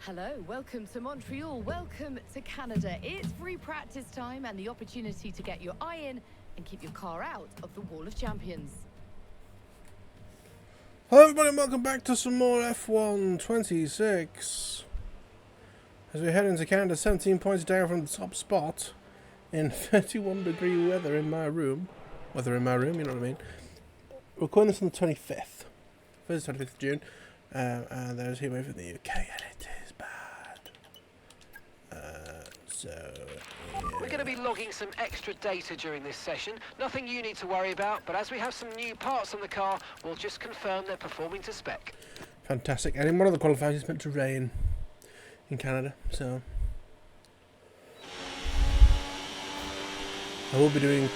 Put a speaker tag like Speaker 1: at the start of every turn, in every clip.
Speaker 1: Hello, welcome to Montreal, welcome to Canada. It's free practice time and the opportunity to get your eye in and keep your car out of the Wall of Champions.
Speaker 2: Hello everybody and welcome back to some more F1 26. As we head into Canada, 17 points down from the top spot in 31 degree weather in my room. Weather in my room, you know what I mean. We're recording this on the 25th. Thursday, 25th of June. And there's heat wave from the UK and it is bad.
Speaker 3: We're going to be logging some extra data during this session. Nothing you need to worry about, but as we have some new parts on the car, we'll just confirm they're performing to spec.
Speaker 2: Fantastic. And in one of the qualifiers it's meant to rain in Canada, so I will be doing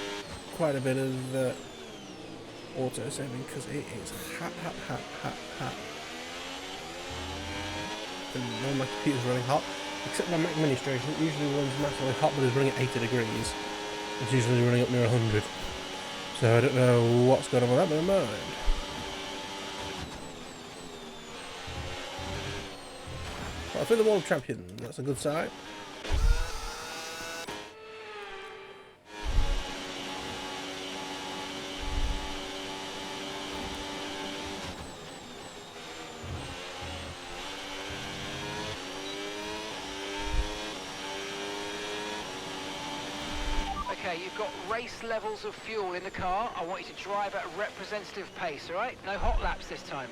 Speaker 2: quite a bit of auto saving because it is hot. And all my computer's running hot, except my Mac Mini station. It usually runs massively hot, but it's running at 80 degrees. It's usually running up near 100. So I don't know what's going on with that, but never mind. Well, for the World Champion, that's a good sign.
Speaker 3: Okay, you've got race levels of fuel in the car. I want you to drive at a representative pace, all right? No hot laps this time.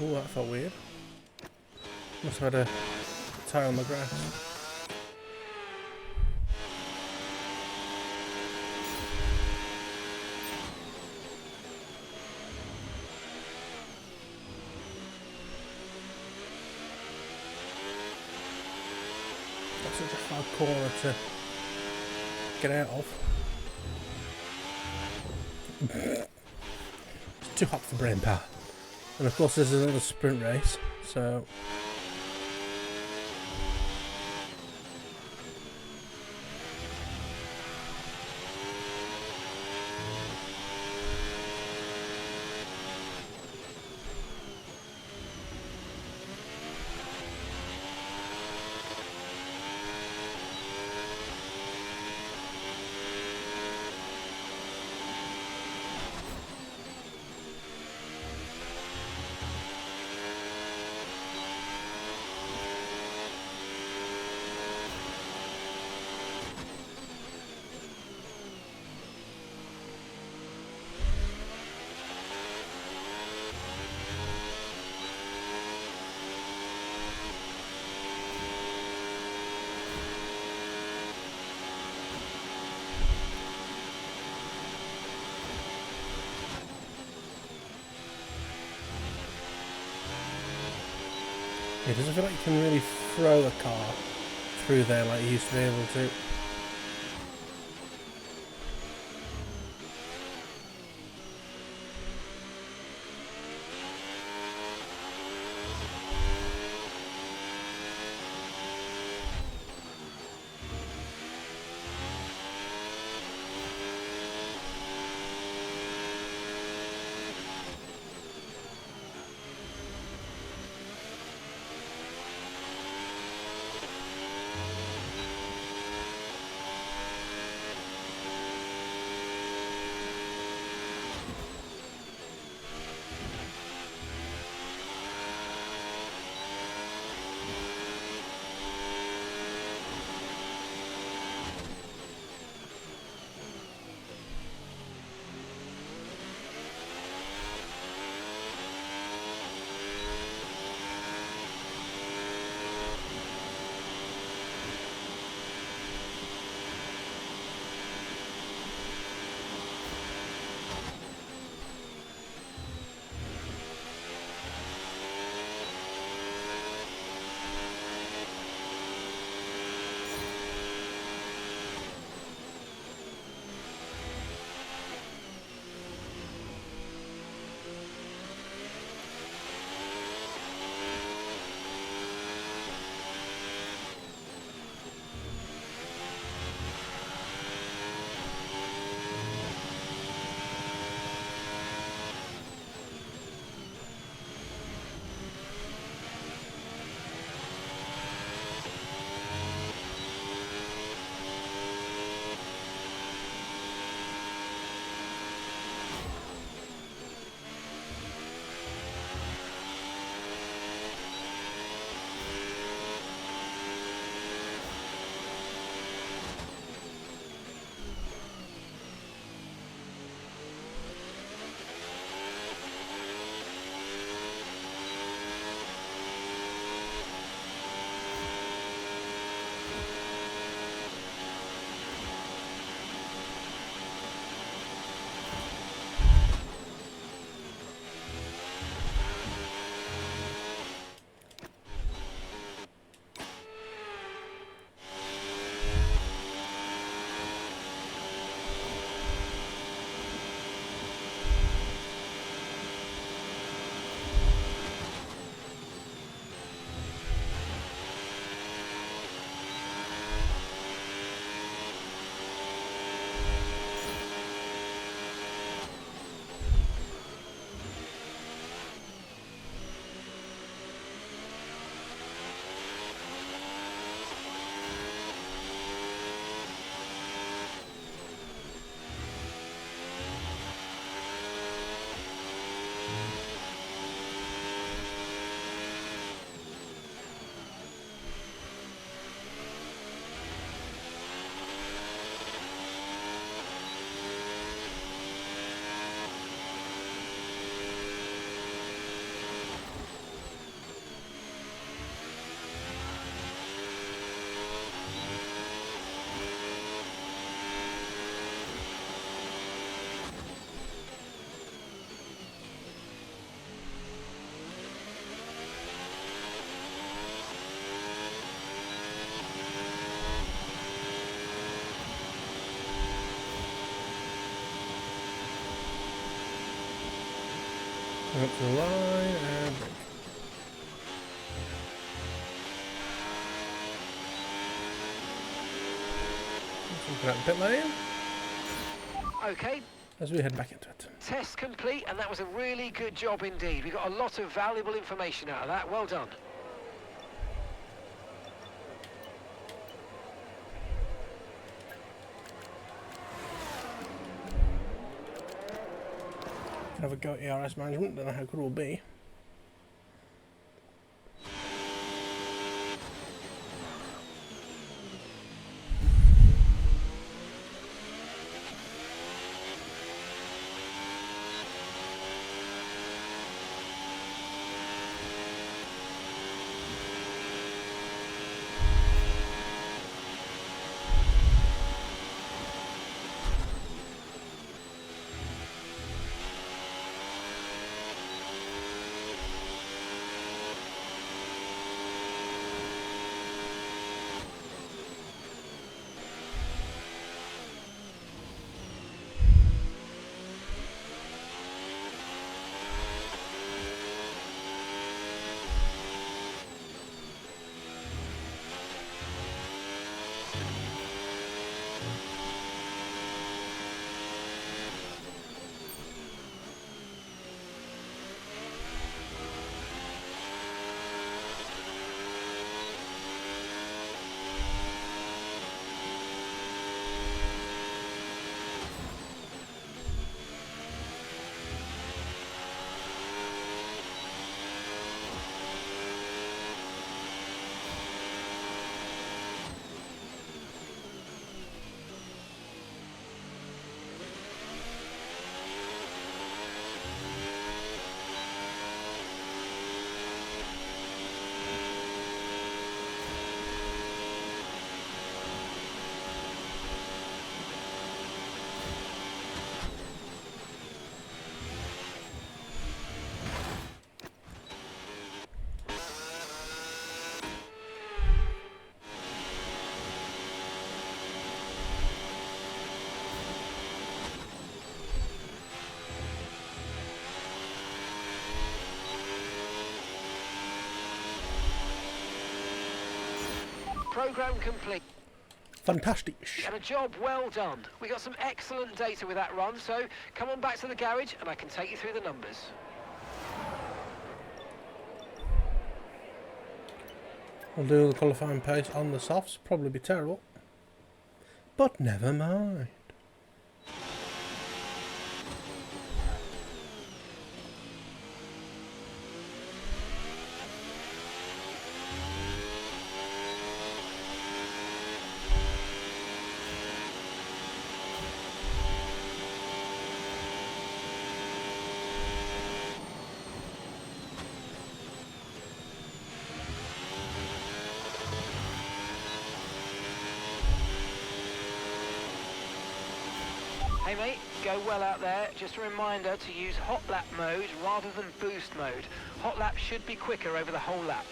Speaker 2: Oh, that felt weird. Must have had a tyre on the grass. That's such a hard corner to get out of. It's too hot for brain power. And of course this is another sprint race, so it doesn't feel like you can really throw a car through there like you used to be able to. Up to the line and brake. Looking at the pit lane
Speaker 3: Okay,
Speaker 2: as we head back into it.
Speaker 3: test complete, and that was a really good job indeed. We got a lot of valuable information out of that. Well done.
Speaker 2: Have a go at ERS management, don't know how good it will be.
Speaker 3: Program complete.
Speaker 2: Fantastic.
Speaker 3: And a job well done. We got some excellent data with that run, so come on back to the garage and I can take you through the numbers.
Speaker 2: We'll do the qualifying pace on the softs, probably be terrible. But never mind.
Speaker 3: Hey mate, go well out there. Just a reminder to use hot lap mode rather than boost mode. Hot lap should be quicker over the whole lap.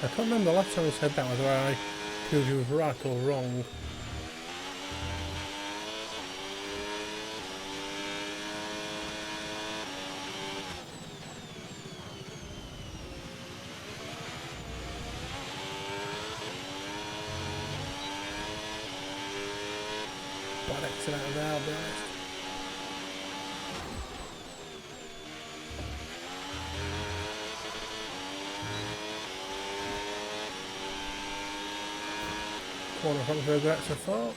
Speaker 2: I can't remember the last time I said that, whether I proved you was right or wrong. Bad exit out of there, I'll be honest. Corner front for regret so far.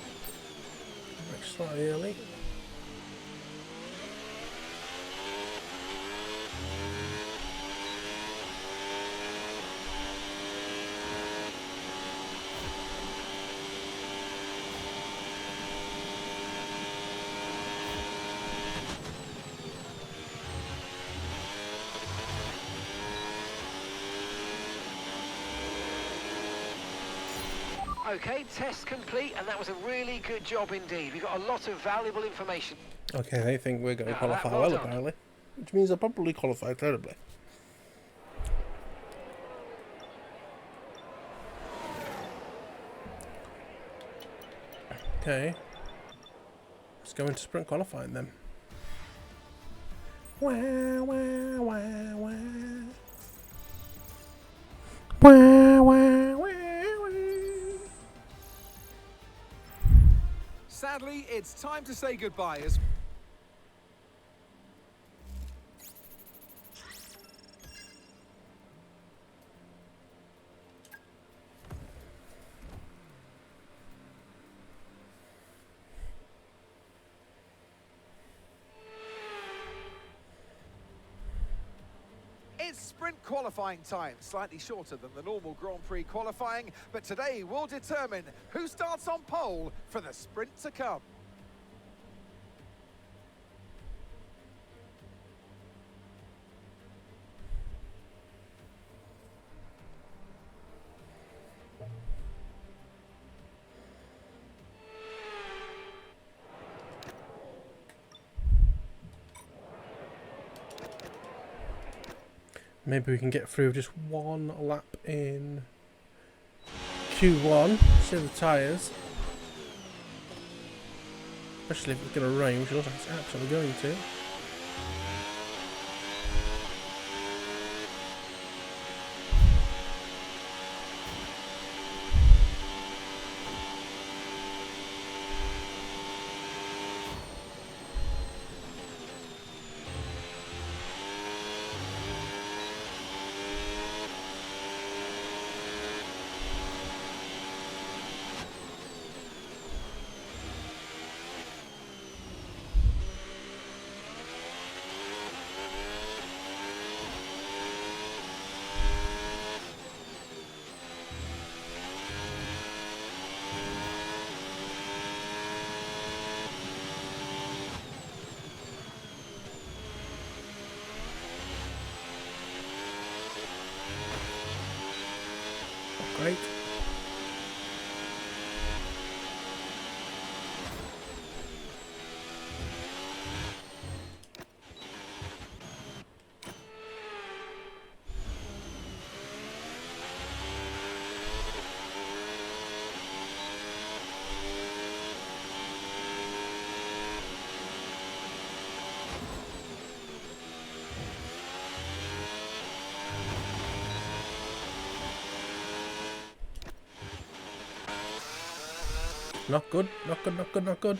Speaker 2: Slightly early.
Speaker 3: Okay, test complete, and that was a really good job indeed. We got a lot of valuable information.
Speaker 2: Okay, they think we're going to qualify
Speaker 3: well
Speaker 2: well
Speaker 3: done.
Speaker 2: apparently, which means I'll probably qualify terribly. Okay, let's go into sprint qualifying then. Wah, wah, wah, wah. Wah, wah, wah, wah.
Speaker 4: Sadly, it's time to say goodbye as it's sprint qualifying time, slightly shorter than the normal Grand Prix qualifying, but today will determine who starts on pole for the sprint to come.
Speaker 2: Maybe we can get through just one lap in Q1, see the tyres. Especially if it's going to rain, which it looks like it's actually going to. Great. Not good, not good, not good, not good.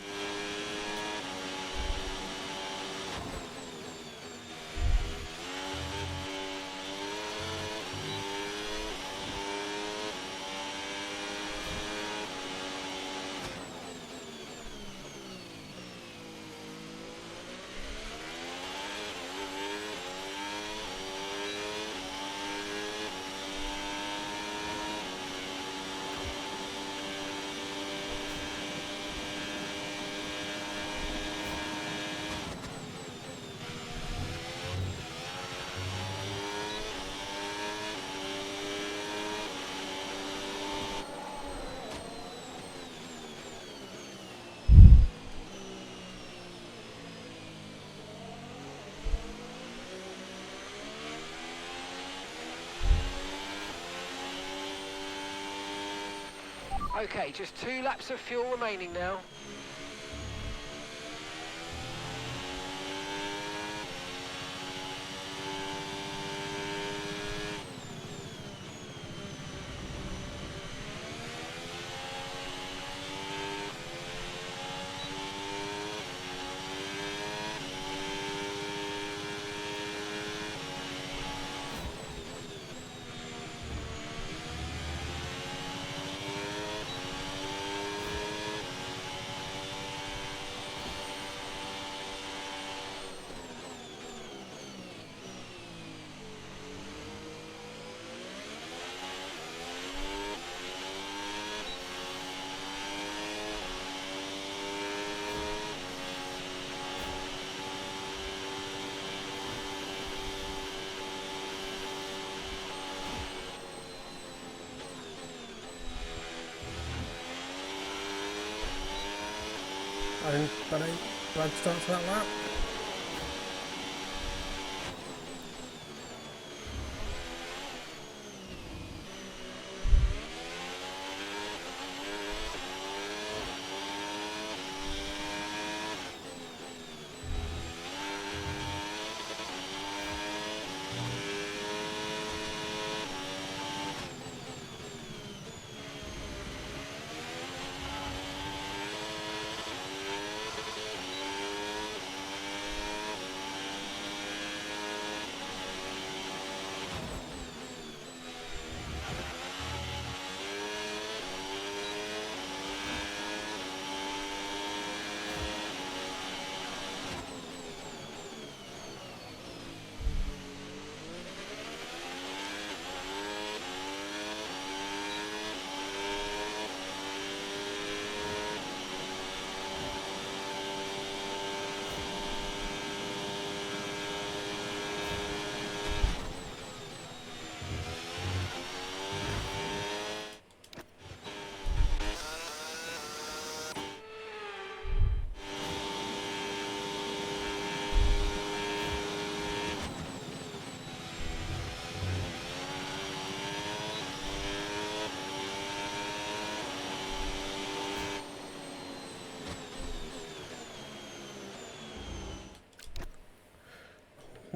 Speaker 3: Okay, just 2 laps of fuel remaining now. Bad start to that lap.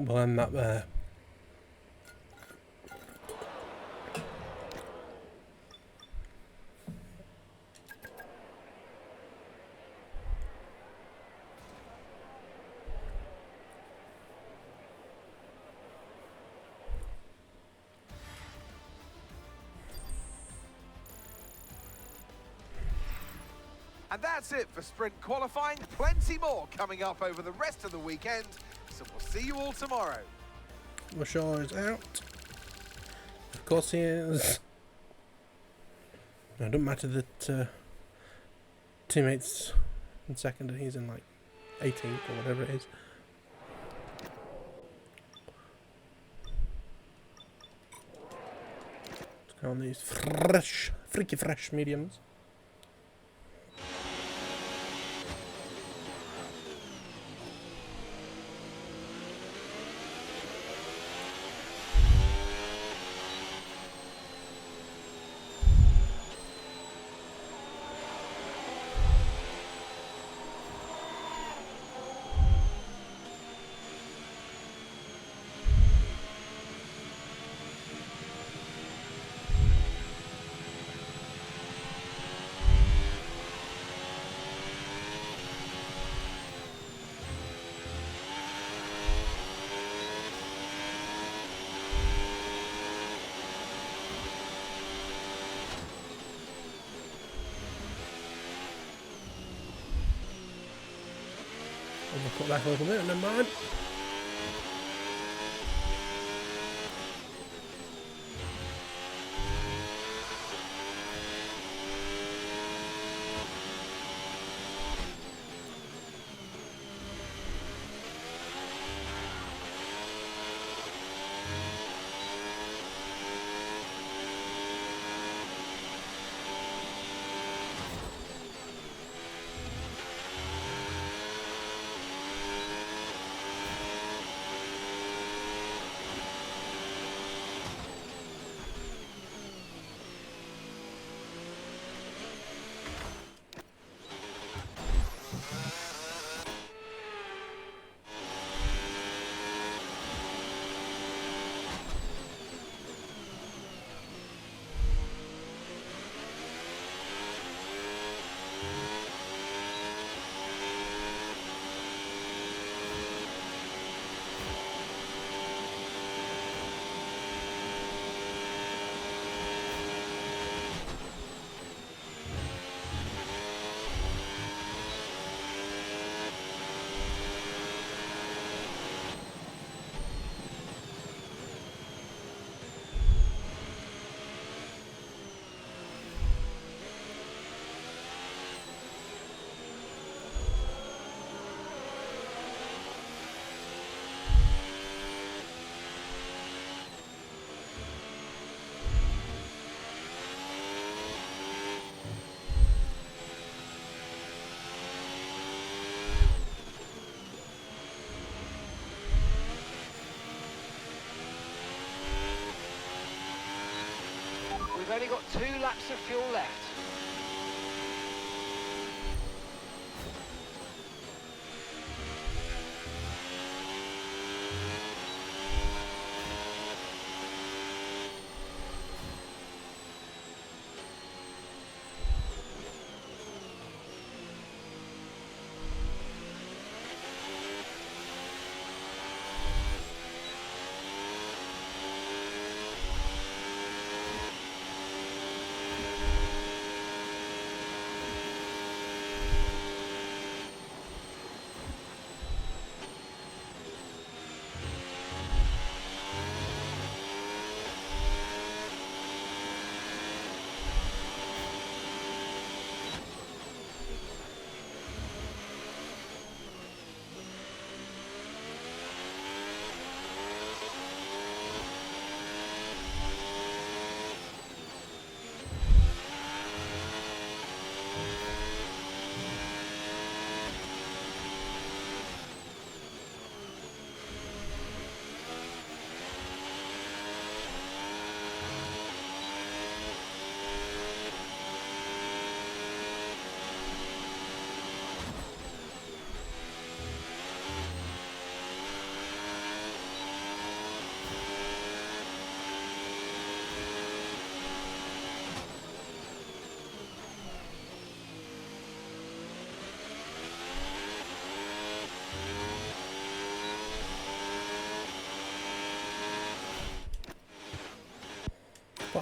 Speaker 2: We'll end that there.
Speaker 4: And that's it for sprint qualifying. Plenty more coming up over the rest of the weekend. So we'll see you all tomorrow.
Speaker 2: Verschoor is out. Of course he is. No, it doesn't matter that teammates in second and he's in like 18th or whatever it is. Let's go on these freaky fresh mediums. I'll put back a little bit, never mind.
Speaker 3: We've only got 2 laps of fuel left.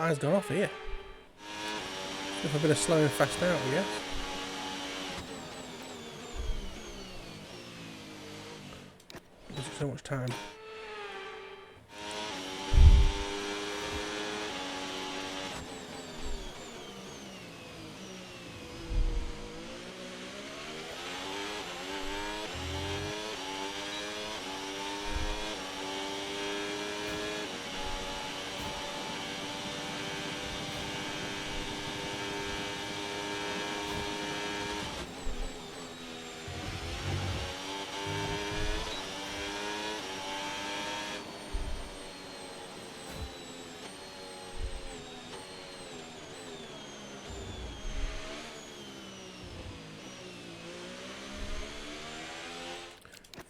Speaker 2: what has gone off here? If a bit of slowing fast out, I guess. Gives it so much time.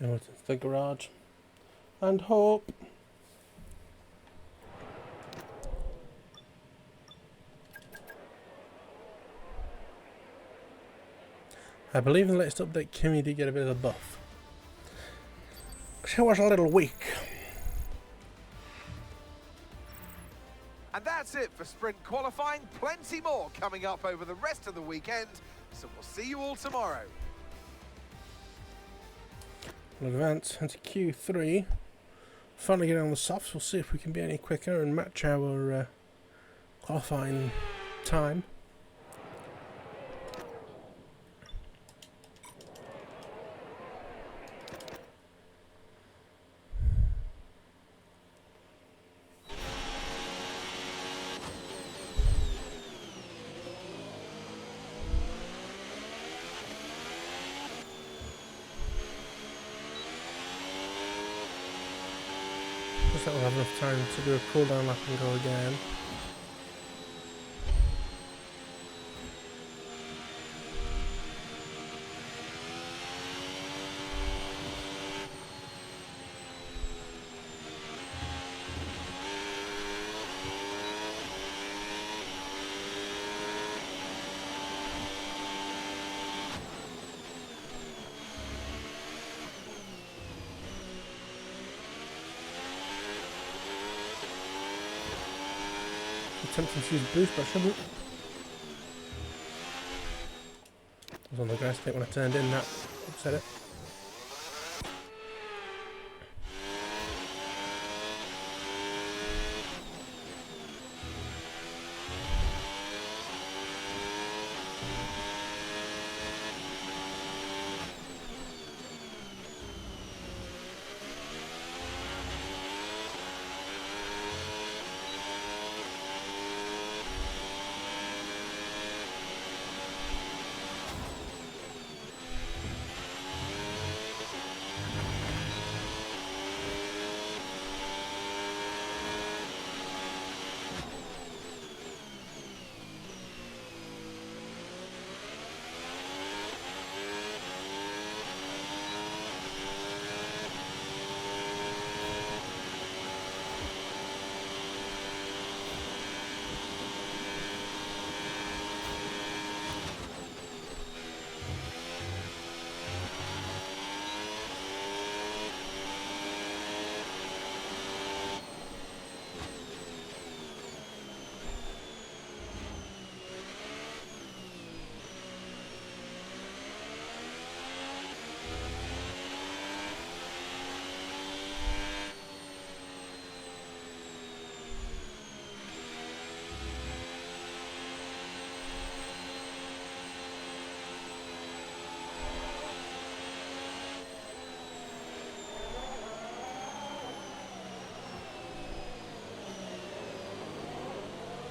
Speaker 2: Into the garage and hope. I believe in the latest update Kimmy did get a bit of a buff. She was a little weak.
Speaker 4: And that's it for sprint qualifying. Plenty more coming up over the rest of the weekend. So we'll see you all tomorrow.
Speaker 2: We'll advance into Q3. Finally get on the softs. We'll see if we can be any quicker and match our qualifying time. That will have enough time to do a cooldown lap and go again. Attempting to use boost, but I shouldn't. I was on the grass tape when I turned in, that upset it.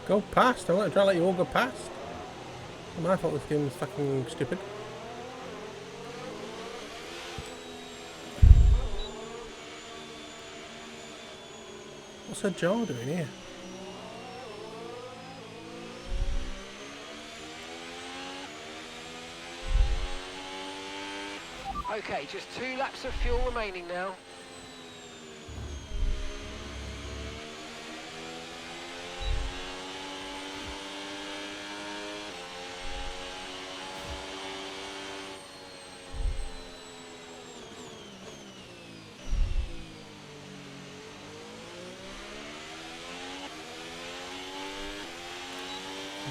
Speaker 2: Go past. I want to try to let you all go past. It's my fault this game is fucking stupid. What's her jaw doing here?
Speaker 3: Okay, just 2 laps of fuel remaining now.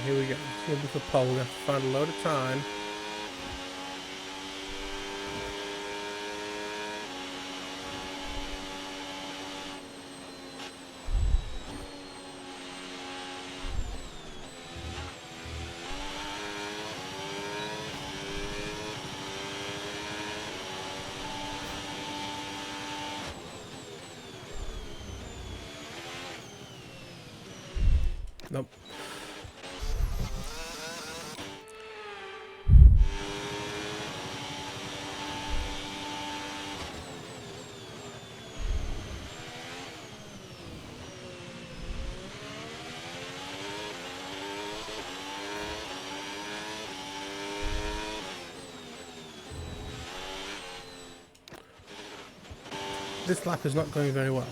Speaker 2: here we go. It's going to be for pole. We have to find a load of time. Nope. This lap is not going very well.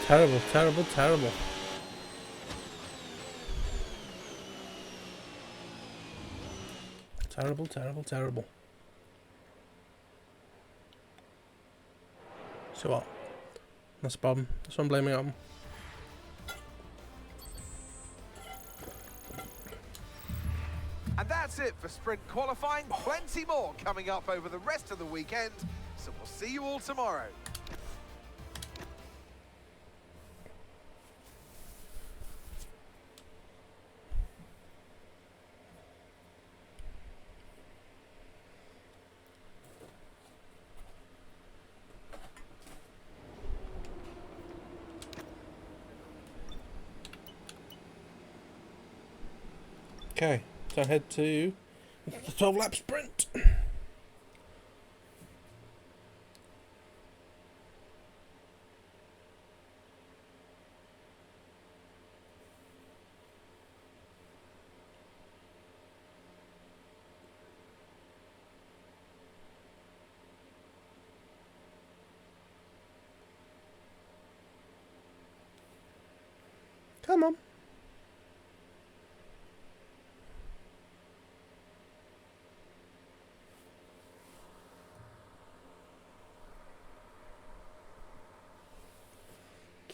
Speaker 2: Terrible, terrible, terrible. Terrible, terrible, terrible. So what? That's Bob. That's what I'm blaming on.
Speaker 4: And that's it for sprint qualifying. Plenty more coming up over the rest of the weekend. So we'll see you all tomorrow.
Speaker 2: Okay, so head to the 12 lap sprint. Come on.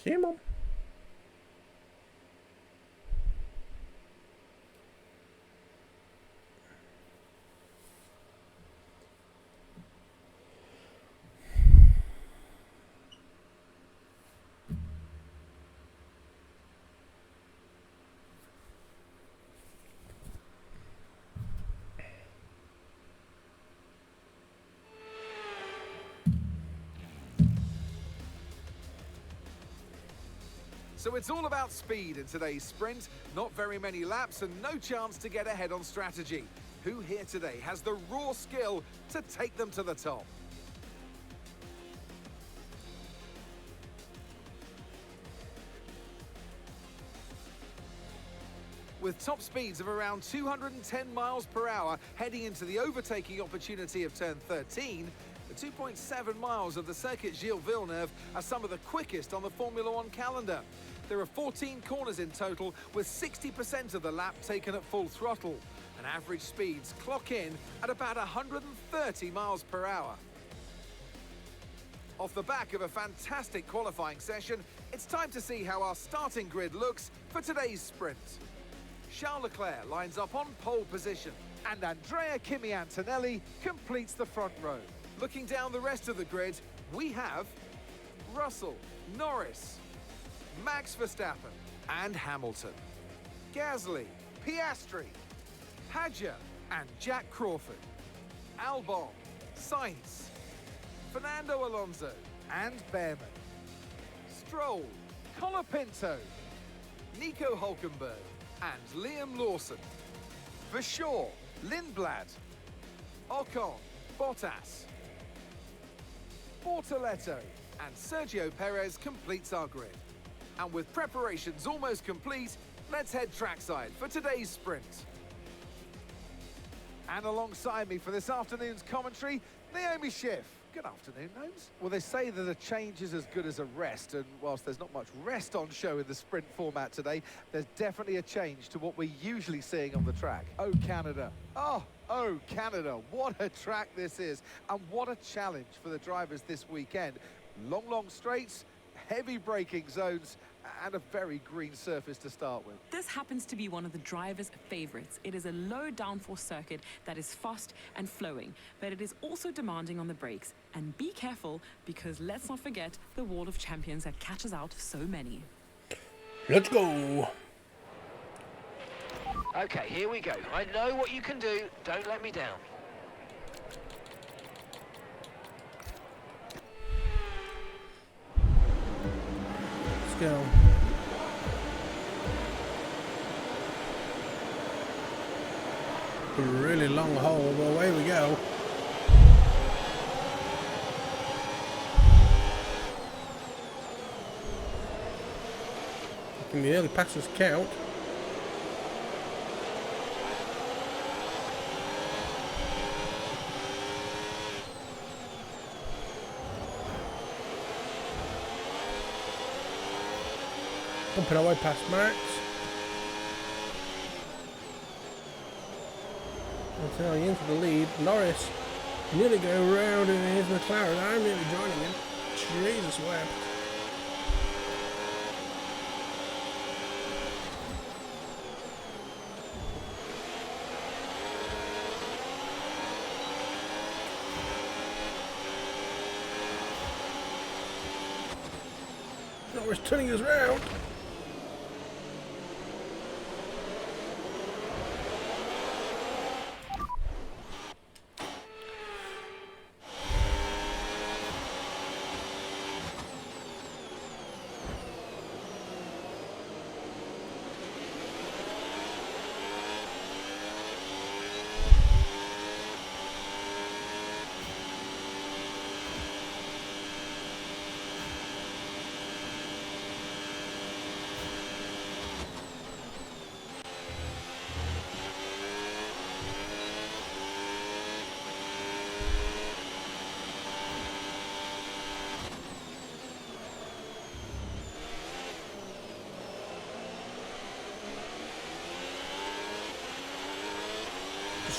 Speaker 2: Come on.
Speaker 4: So it's all about speed in today's sprint. Not very many laps and no chance to get ahead on strategy. Who here today has the raw skill to take them to the top? With top speeds of around 210 miles per hour heading into the overtaking opportunity of turn 13, the 2.7 miles of the Circuit Gilles Villeneuve are some of the quickest on the Formula One calendar. There are 14 corners in total, with 60% of the lap taken at full throttle, and average speeds clock in at about 130 miles per hour. Off the back of a fantastic qualifying session, it's time to see how our starting grid looks for today's sprint. Charles Leclerc lines up on pole position, and Andrea Kimi Antonelli completes the front row. Looking down the rest of the grid, we have Russell, Norris, Max Verstappen and Hamilton, Gasly, Piastri, Hadjar and Jak Crawford, Albon, Sainz, Fernando Alonso and Behrman, Stroll, Colapinto, Nico Hulkenberg and Liam Lawson, Verschoor, Lindblad, Ocon, Bottas, Bortoletto and Sergio Perez completes our grid. And with preparations almost complete, let's head trackside for today's sprint. And alongside me for this afternoon's commentary, Naomi Schiff. Good afternoon, Gnomes. Well, they say that a change is as good as a rest, and whilst there's not much rest on show in the sprint format today, there's definitely a change to what we're usually seeing on the track. Oh, Canada. Oh, Canada. What a track this is, and what a challenge for the drivers this weekend. Long straights, heavy braking zones, and a very green surface to start with.
Speaker 5: This happens to be one of the drivers' favorites. It is a low downforce circuit that is fast and flowing, but it is also demanding on the brakes. And be careful, because let's not forget the wall of champions that catches out so many.
Speaker 2: Let's go.
Speaker 3: Okay, here we go. I know what you can do. Don't let me down.
Speaker 2: Go. A really long hole, but away we go. Can the early passes count? Pumping our way past Max. Until he into the lead. Norris nearly going round in his McLaren. I'm nearly joining him. Jesus wept. Norris turning us round.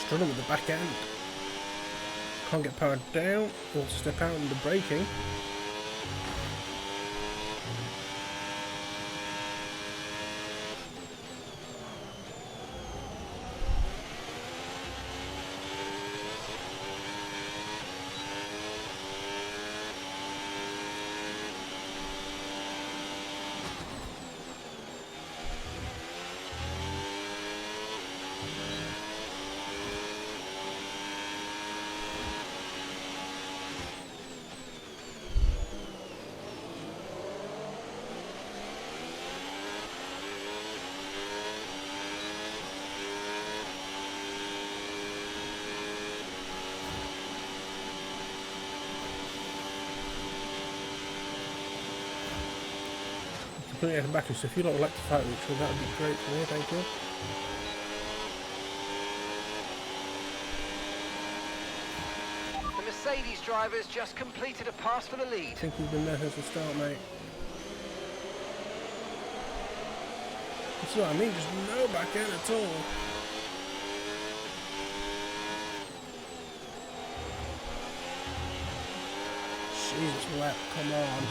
Speaker 2: Struggling with the back end. Can't get powered down or step out in the braking. Completely out of battery, so if you don't like to fight Richard, that would be great for me, thank you.
Speaker 3: The Mercedes Today's drivers just completed a pass for the lead.
Speaker 2: I think he's been there since the start, mate. That's what I mean, just no back end at all. Jesus, lap, come on.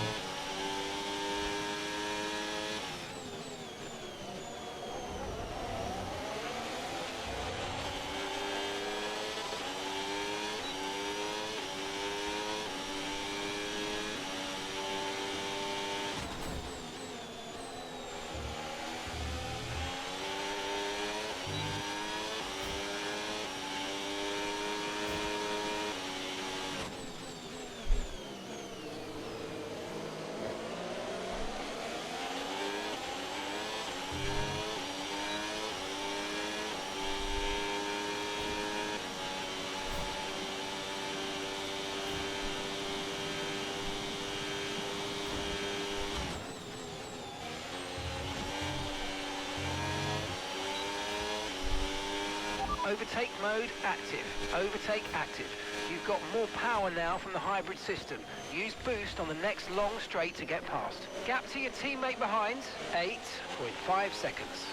Speaker 3: Overtake mode active. Overtake active. You've got more power now from the hybrid system. Use boost on the next long straight to get past. Gap to your teammate behind, 8.5 seconds.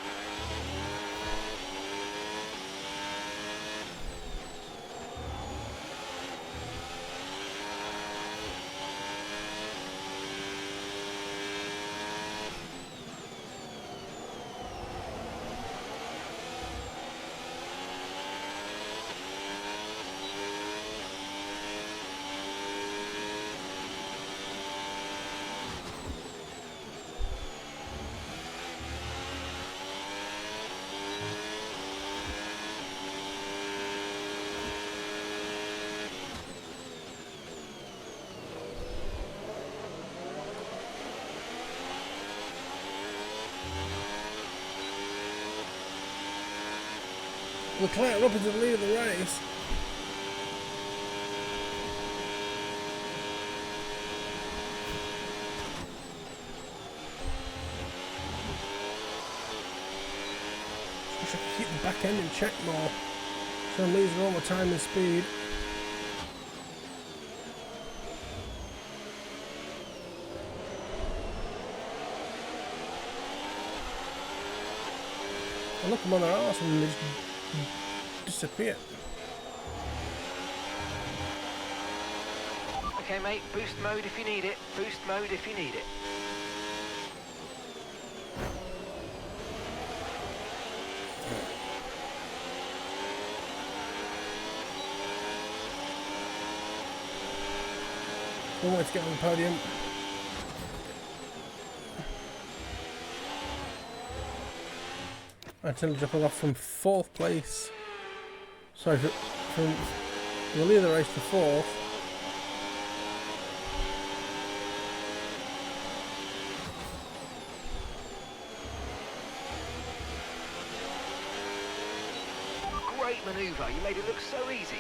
Speaker 2: Leclerc up into the lead of the race. I should keep the back end in check more. So I'm losing all my time and speed. I look them on their arse and they just disappear.
Speaker 3: Okay, mate, boost mode if you need it. Boost mode if you need it.
Speaker 2: One way to get on the podium. I tend to drop off from 4th place. Sorry, from the lead of the race to 4th.
Speaker 3: Great manoeuvre, you made it look so easy.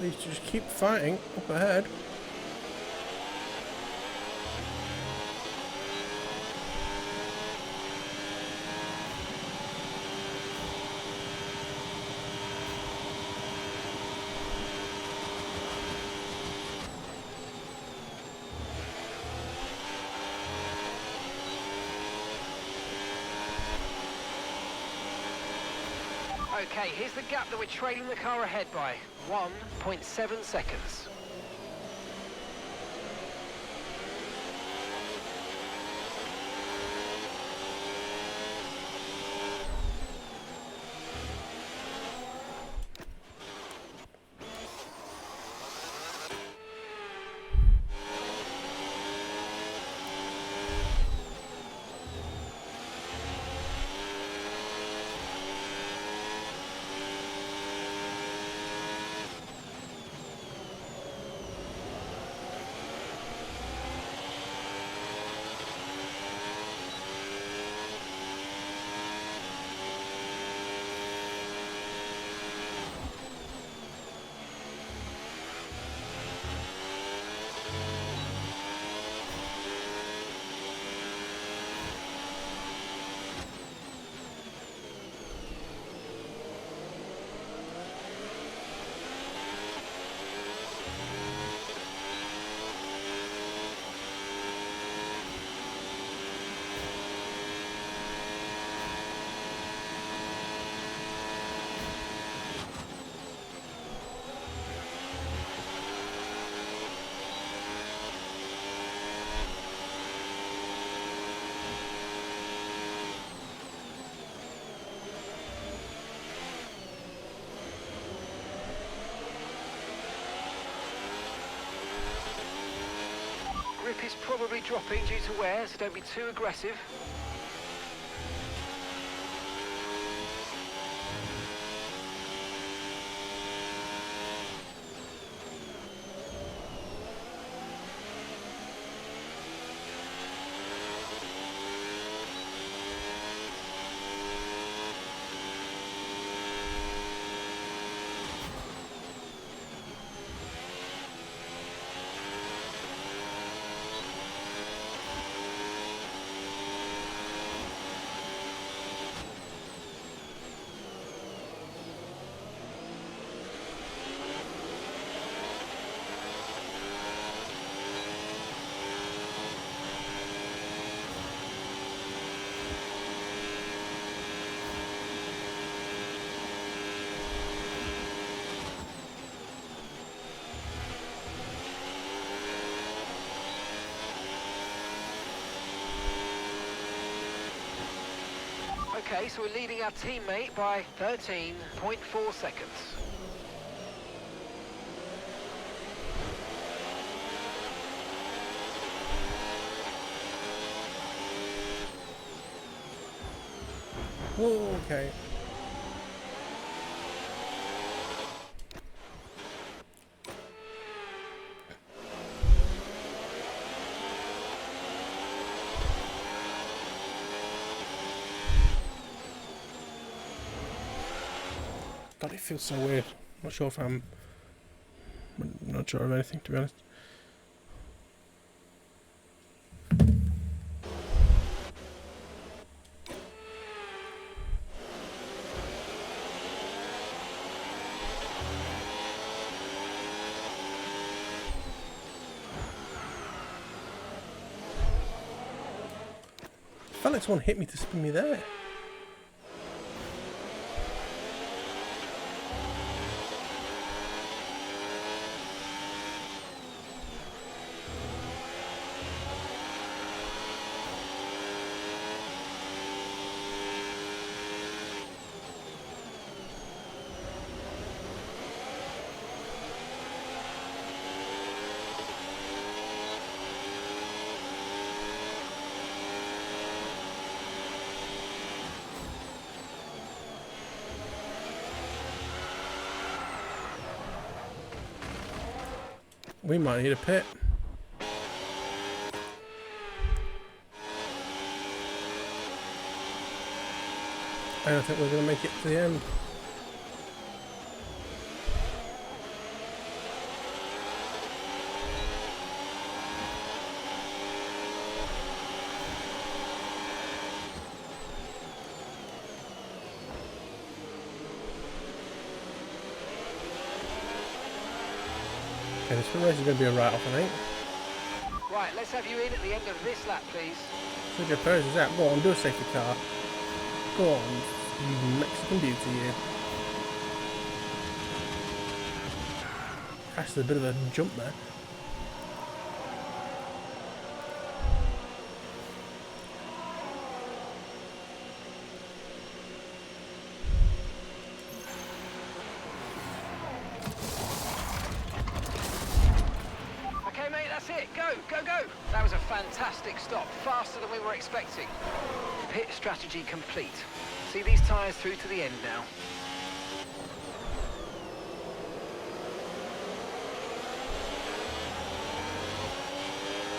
Speaker 2: These just keep fighting up ahead.
Speaker 3: Okay, here's the gap that we're trailing the car ahead by. 1.7 seconds. grip is probably dropping due to wear, so don't be too aggressive. Okay, so we're leading our teammate by 13.4 seconds.
Speaker 2: Whoa, okay. God, it feels so weird. Not sure if I'm not sure of anything, to be honest. I felt like someone hit me to spin me there. We might need a pit. I don't think we're going to make it to the end. Okay, this race is going to be a write-off, I think.
Speaker 3: Right, let's have you in at the end of this lap, please.
Speaker 2: Sergio Perez is out. Go on, do a safety car. Go on, you Mexican beauty, you. Gosh, there's a bit of a jump there.
Speaker 3: Go! That was a fantastic stop, faster than we were expecting. Pit strategy complete. See these tyres through to the end now.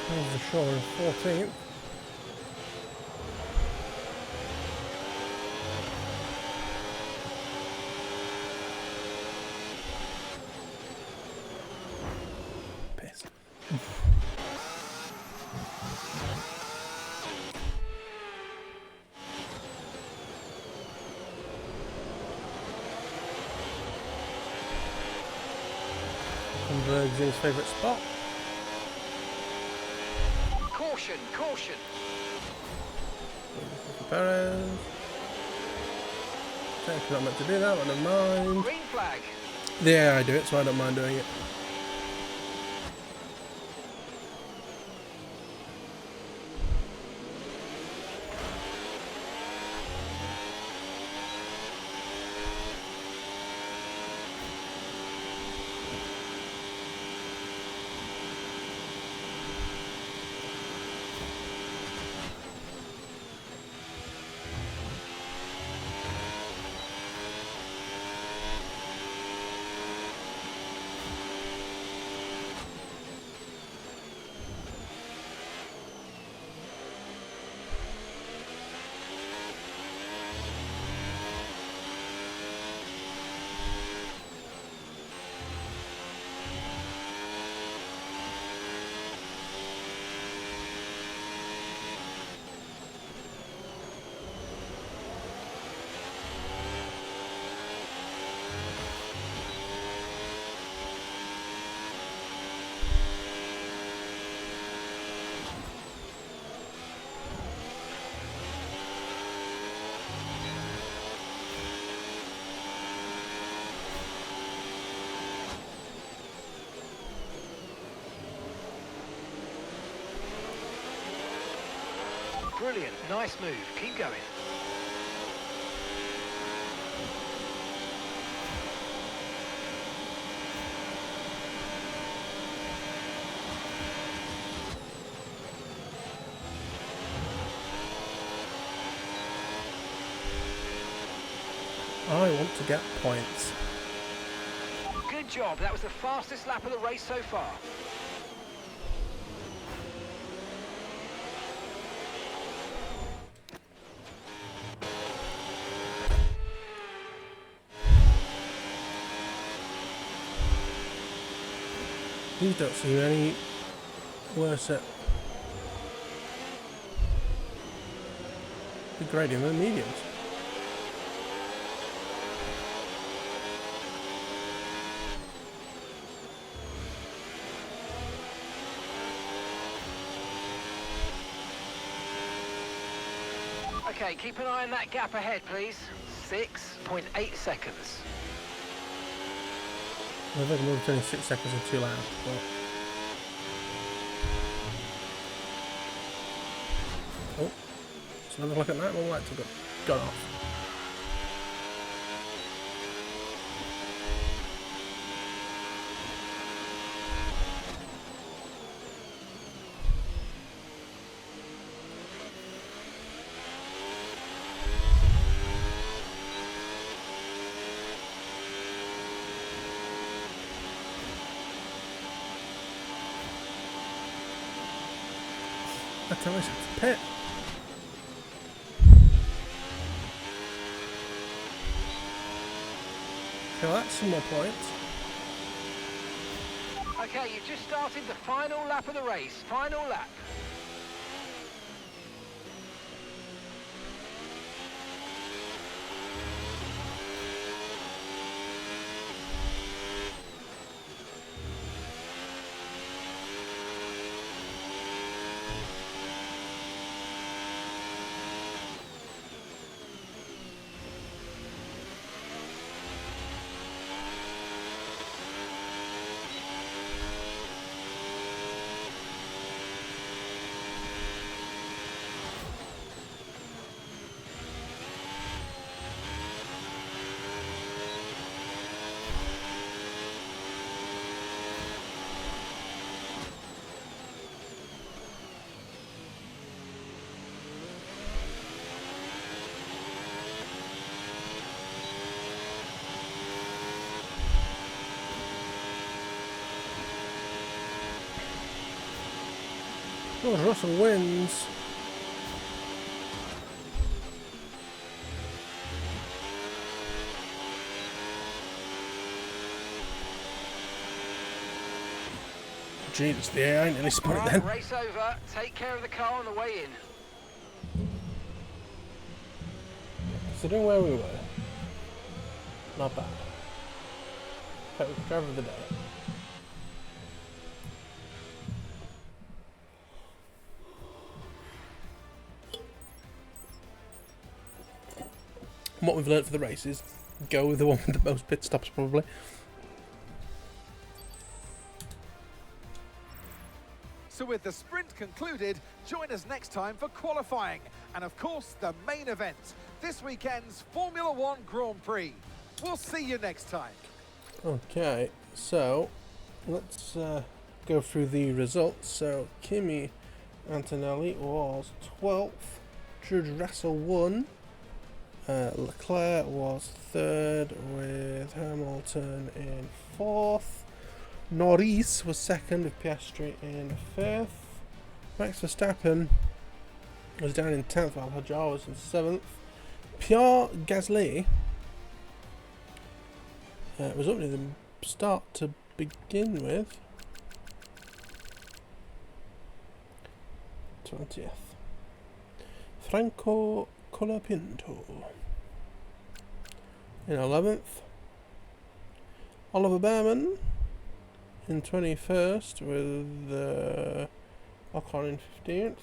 Speaker 2: There's Verschoor in 14th. Pissed. Converge in his favourite spot.
Speaker 3: Caution!
Speaker 2: Perez. Technically not meant to do that, but never mind.
Speaker 3: Green flag.
Speaker 2: Yeah, I do it, so I don't mind doing it.
Speaker 3: Brilliant, nice move. Keep going.
Speaker 2: I want to get points.
Speaker 3: Good job. That was the fastest lap of the race so far.
Speaker 2: These don't seem any worse at degrading than mediums.
Speaker 3: Okay, keep an eye on that gap ahead, please. 6.8 seconds.
Speaker 2: I think I'm only 6 seconds are too loud, but... Oh, let's have a look at that. All lights have gone off. That's how I said to pit. So that's some more points.
Speaker 3: Okay, you've just started the final lap of the race. Final lap.
Speaker 2: Oh, Russell wins. Jesus, the AI nearly spun it then.
Speaker 3: Race over. Take care of the car on the way in.
Speaker 2: Considering where we were, not bad. Driver of the day. And what we've learnt for the race is go with the one with the most pit stops, probably.
Speaker 4: So with the sprint concluded, join us next time for qualifying and of course the main event, this weekend's Formula 1 Grand Prix. We'll see you next time.
Speaker 2: Okay, so let's go through the results. So Kimi Antonelli was 12th, George Russell won, Leclerc was 3rd with Hamilton in 4th, Norris was 2nd with Piastri in 5th, Max Verstappen was down in 10th while Hajar was in 7th, Pierre Gasly was up near the start to begin with, 20th. Franco Colapinto in 11th. Oliver Behrman in 21st with Ocon in 15th.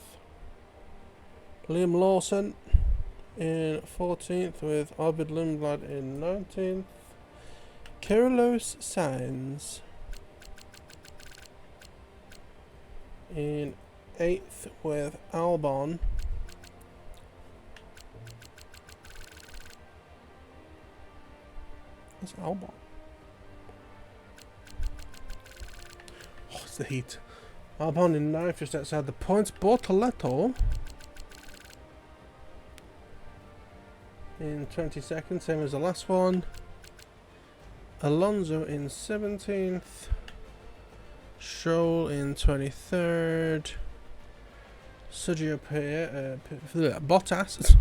Speaker 2: Liam Lawson in 14th with Arvid Lundblad in 19th. Carlos Sainz in 8th with Albon That's Albon. Oh, it's the heat. Albon in 9th, just outside the points. Bortoletto in 22nd, same as the last one. Alonso in 17th. Scholl in 23rd. Sergio Bottas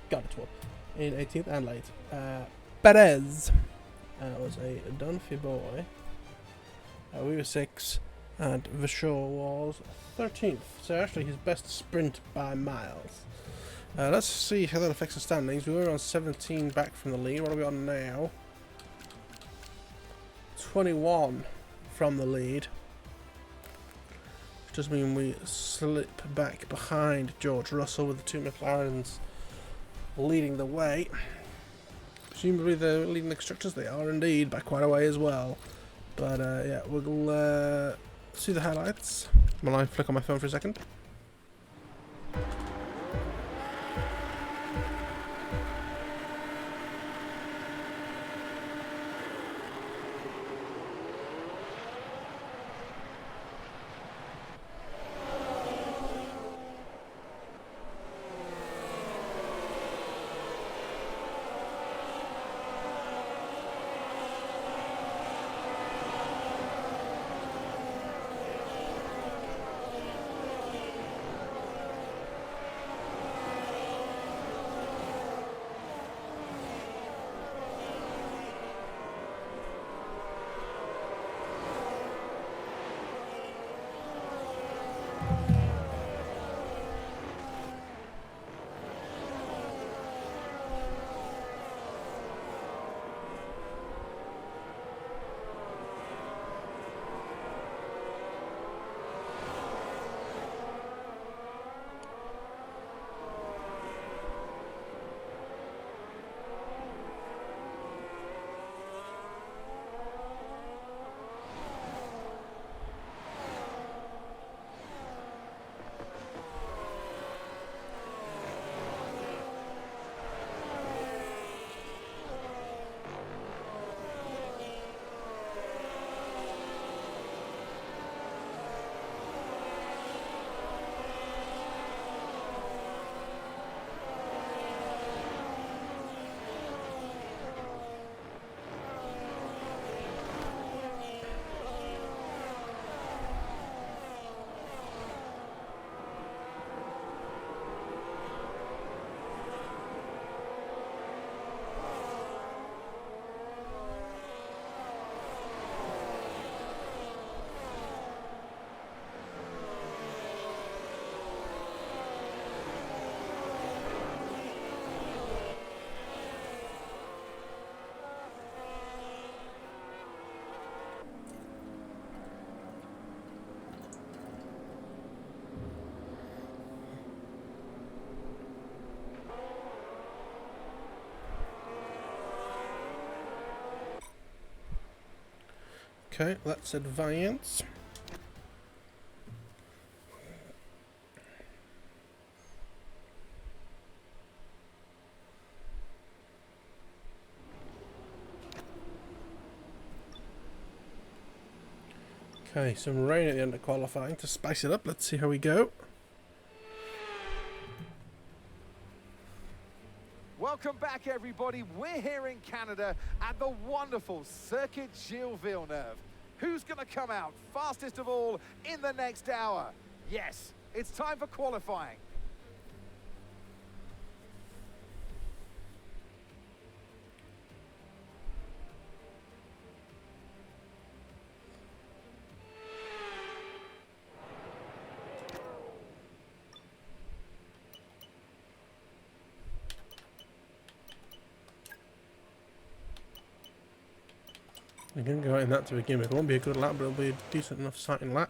Speaker 2: got it, in 18th and late. Perez was a Dunphy boy. We were 6th, and Verschoor was 13th. So actually his best sprint by miles. Let's see how that affects the standings. We were on 17 back from the lead. What are we on now? 21 from the lead. Which does mean we slip back behind George Russell with the 2 McLarens leading the way. Presumably they're leading the constructors. They are indeed, by quite a way as well. But yeah, we'll see the highlights. Will I flick on my phone for a second? Okay, let's advance. Okay, some rain at the end of qualifying to spice it up. Let's see how we go.
Speaker 4: Welcome back, everybody. We're here in Canada at the wonderful Circuit Gilles Villeneuve. Who's going to come out fastest of all in the next hour? Yes, it's time for qualifying.
Speaker 2: We can go out in that to begin with. It won't be a good lap, but it'll be a decent enough sighting lap.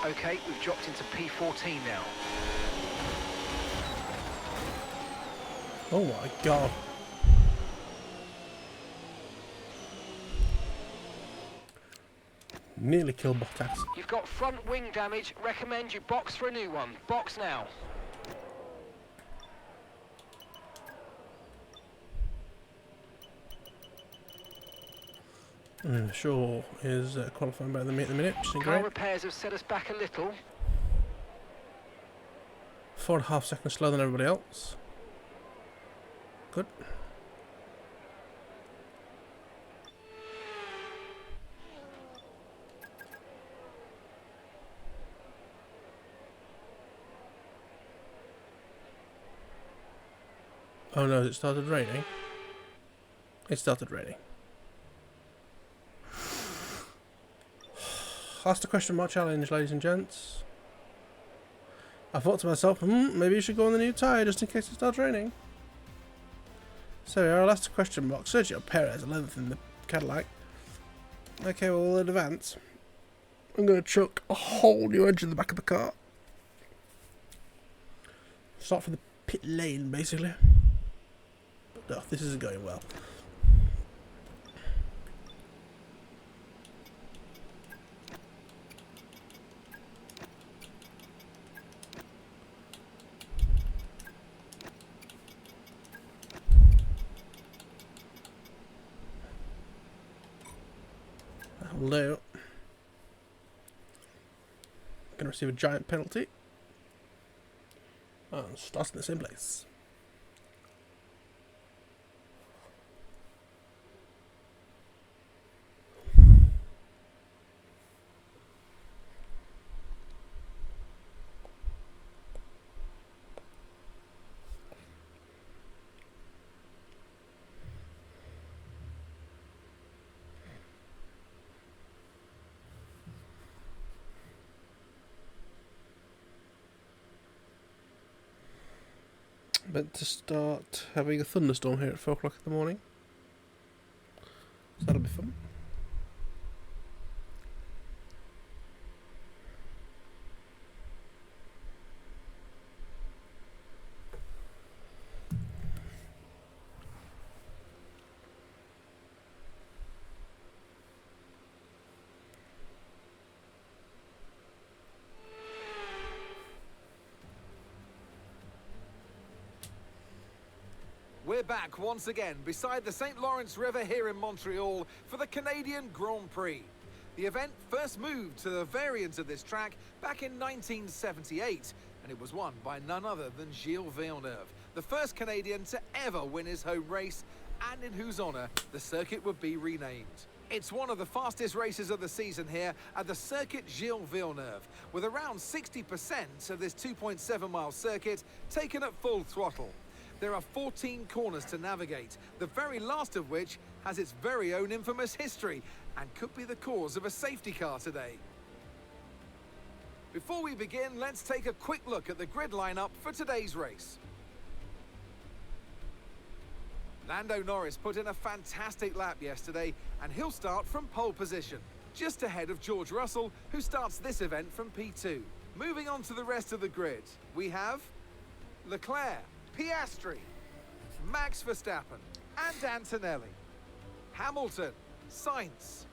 Speaker 3: Okay, we've dropped into P14 now.
Speaker 2: Oh my god. Nearly killed Zotac.
Speaker 3: You've got front wing damage. Recommend you box for a new one. Box now.
Speaker 2: Verschoor is qualifying better than me at the minute, which is
Speaker 3: Car
Speaker 2: great.
Speaker 3: repairs have set us back a little.
Speaker 2: 4.5 seconds slower than everybody else. Good. Oh no, it started raining. It started raining. That's the question mark challenge, ladies and gents. I thought to myself, maybe you should go on the new tyre just in case it starts raining. So our last question mark. Sergio Perez, 11th in the Cadillac. Okay, well, we'll advance. I'm going to chuck a whole new engine in the back of the car. Start from the pit lane, basically. But no, this isn't going well. Hello. Gonna receive a giant penalty. Oh, starts in the same place. Meant to start having a thunderstorm here at 4 o'clock in the morning. So that'll be fun.
Speaker 4: We're back once again beside the St. Lawrence River here in Montreal for the Canadian Grand Prix. The event first moved to the variant of this track back in 1978, and it was won by none other than Gilles Villeneuve, the first Canadian to ever win his home race, and in whose honour the circuit would be renamed. It's one of the fastest races of the season here at the Circuit Gilles Villeneuve, with around 60% of this 2.7-mile circuit taken at full throttle. There are 14 corners to navigate, the very last of which has its very own infamous history and could be the cause of a safety car today. Before we begin, let's take a quick look at the grid lineup for today's race. Lando Norris put in a fantastic lap yesterday, and he'll start from pole position, just ahead of George Russell, who starts this event from P2. Moving on to the rest of the grid, we have Leclerc, Piastri, Max Verstappen and Antonelli, Hamilton, Sainz,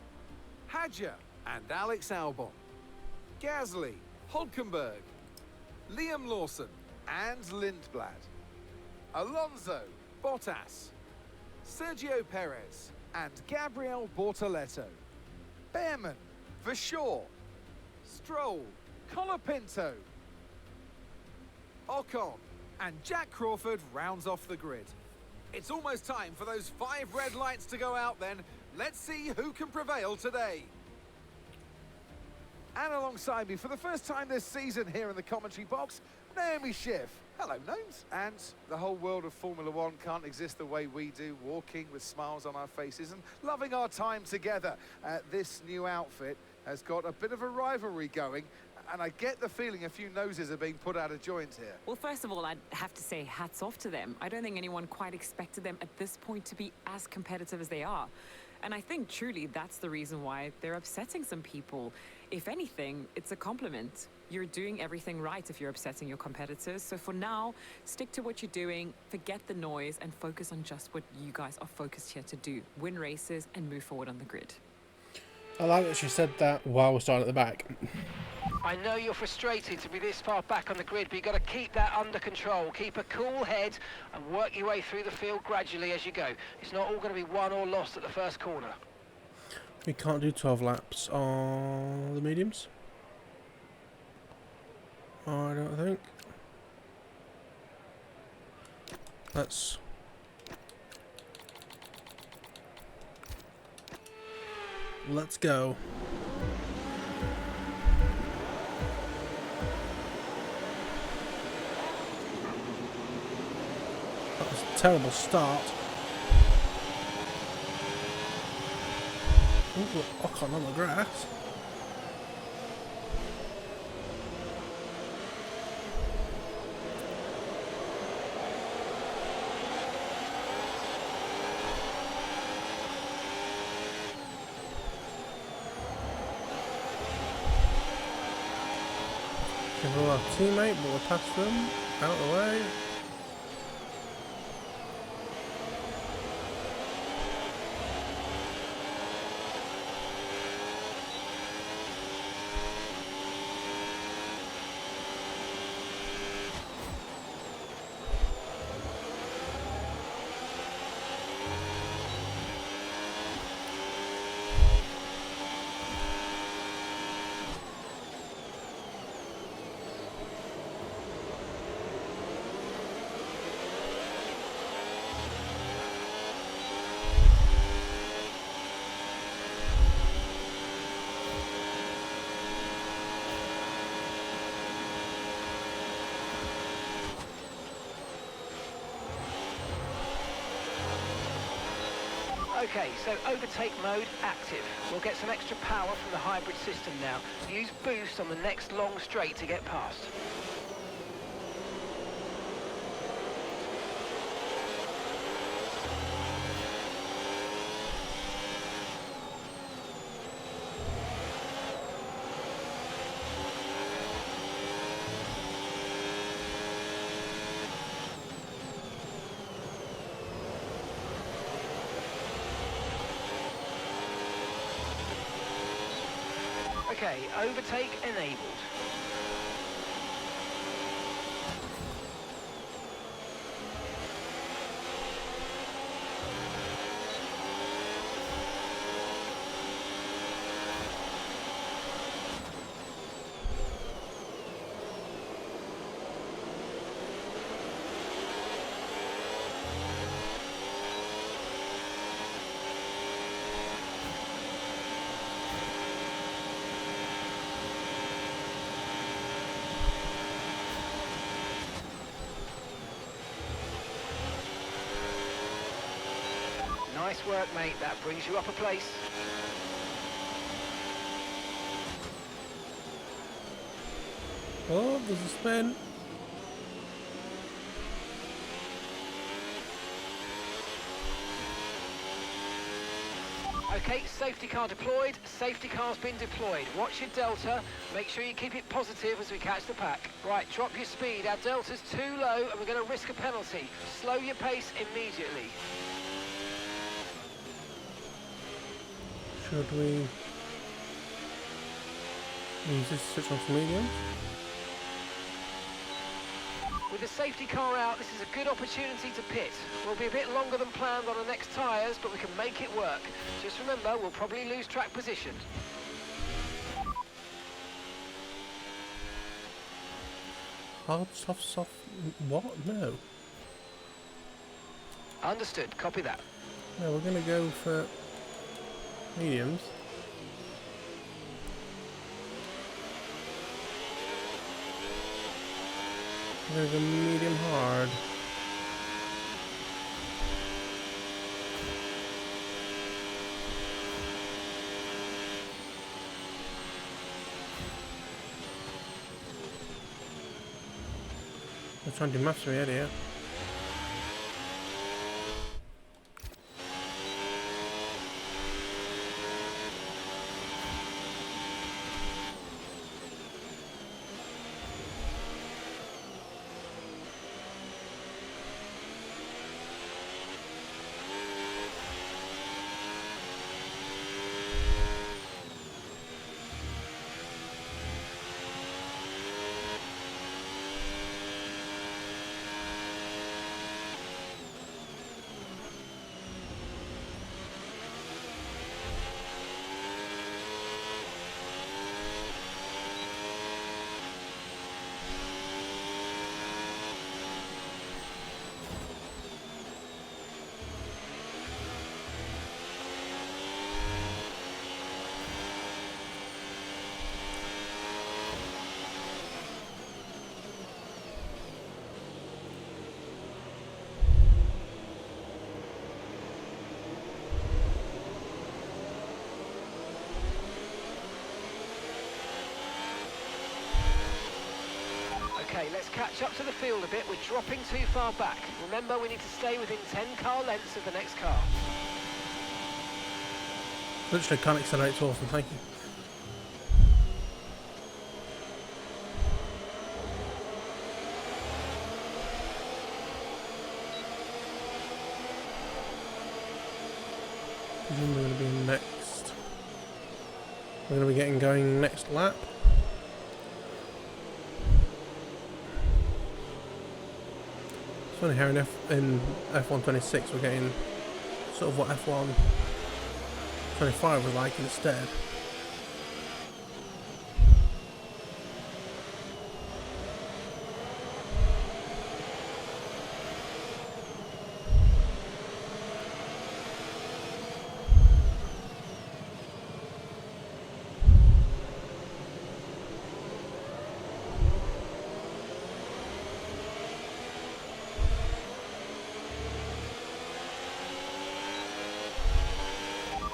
Speaker 4: Hadjar and Alex Albon, Gasly, Hulkenberg, Liam Lawson and Lindblad, Alonso, Bottas, Sergio Perez and Gabriel Bortoleto, Behrman, Verschoor, Stroll, Colapinto, Ocon, and Jak Crawford rounds off the grid. It's almost time for those 5 red lights to go out then. Let's see who can prevail today. And alongside me for the first time this season here in the commentary box, MiNameIsJake. Hello, Gnomes. And the whole world of Formula One can't exist the way we do, walking with smiles on our faces and loving our time together. This new outfit has got a bit of a rivalry going, and I get the feeling a few noses are being put out of joint here.
Speaker 5: Well, first of all, I'd have to say hats off to them. I don't think anyone quite expected them at this point to be as competitive as they are. And I think truly that's the reason why they're upsetting some people. If anything, it's a compliment. You're doing everything right if you're upsetting your competitors. So for now, stick to what you're doing, forget the noise, and focus on just what you guys are focused here to do. Win races and move forward on the grid.
Speaker 2: I like that she said that while we're starting at the back.
Speaker 3: I know you're frustrated to be this far back on the grid, but you've got to keep that under control. Keep a cool head and work your way through the field gradually as you go. It's not all going to be won or lost at the first corner.
Speaker 2: We can't do 12 laps on the mediums. I don't think. Let's go. That was a terrible start. Ooh, I can't on the grass. Give a our teammate, but we'll pass them out of the way.
Speaker 3: Okay, so overtake mode active. We'll get some extra power from the hybrid system now. Use boost on the next long straight to get past. Okay, overtake enabled. Nice work, mate. That brings you up a place.
Speaker 2: Oh, there's a spin.
Speaker 3: Okay, safety car deployed. Safety car's been deployed. Watch your delta. Make sure you keep it positive as we catch the pack. Right, drop your speed. Our delta's too low and we're going to risk a penalty. Slow your pace immediately.
Speaker 2: Should we use this to switch on for mediums?
Speaker 3: With the safety car out, this is a good opportunity to pit. We'll be a bit longer than planned on the next tyres, but we can make it work. Just remember, we'll probably lose track position.
Speaker 2: Hard, soft, what? No.
Speaker 3: Understood, copy that.
Speaker 2: No, we're going to go for mediums. We're going to go medium hard. We're trying to do maths here, here.
Speaker 3: Okay, let's catch up to the field a bit. We're dropping too far back. Remember, we need to stay within 10 car lengths of the next car.
Speaker 2: Literally can't accelerate too often, thank you. We're going to be next. We're going to be getting going next lap. It's funny how in F1 26 we're getting sort of what F1 25 was like instead.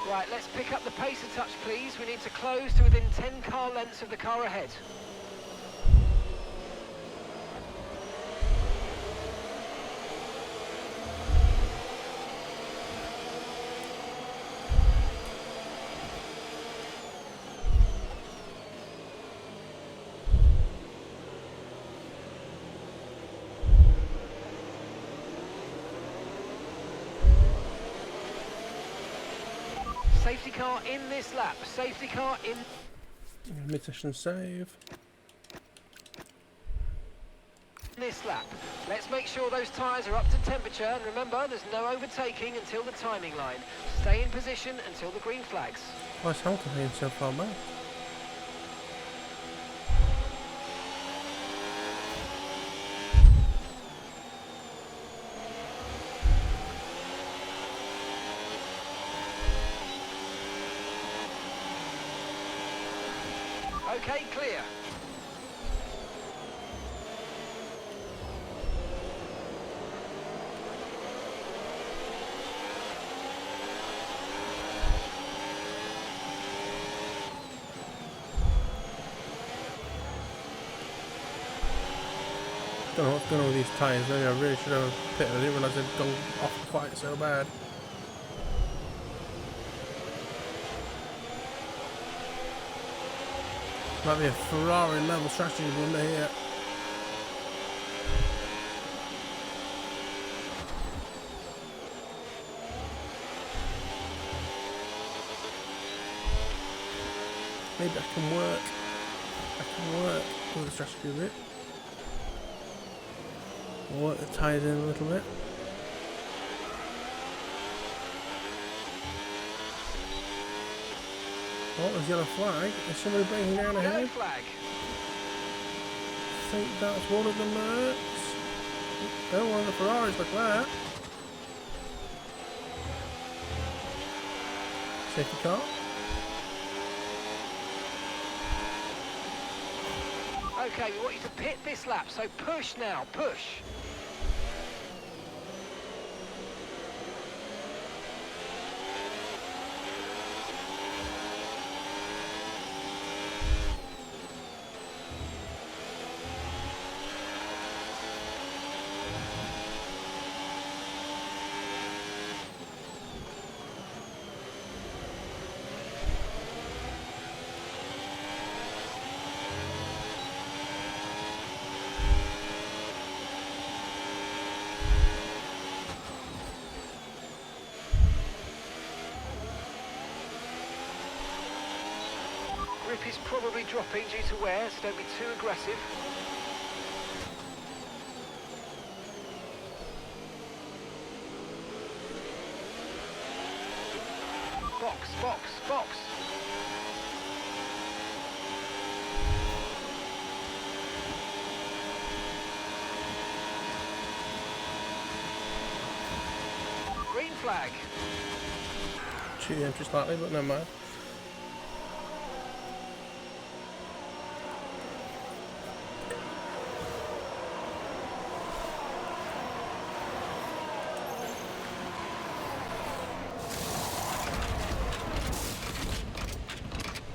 Speaker 3: Right, let's pick up the pace a touch, please. We need to close to within 10 car lengths of the car ahead. Safety car in this lap. Safety car in
Speaker 2: Mid-session save.
Speaker 3: this lap. Let's make sure those tyres are up to temperature, and remember, there's no overtaking until the timing line. Stay in position until the green flags.
Speaker 2: Why is Hamilton being so far back?
Speaker 3: Okay, clear.
Speaker 2: Don't know what's going on with these tyres. Maybe I really should have pitted. I didn't realise they'd gone off quite so bad. Might be a Ferrari level strategy blunder here. Maybe I can work. With the strategy a bit. Work the tyres in a little bit. Oh, there's yellow flag. Is somebody breaking down ahead?
Speaker 3: Yellow flag.
Speaker 2: I think that's one of the Mercs. Oh, one of the Ferraris like that. Safety car.
Speaker 3: Okay, we want you to pit this lap, so push now, push. Grip is probably dropping due to wear, so don't be too aggressive. Box, box, box. Green flag.
Speaker 2: Cheating entry slightly, but never mind.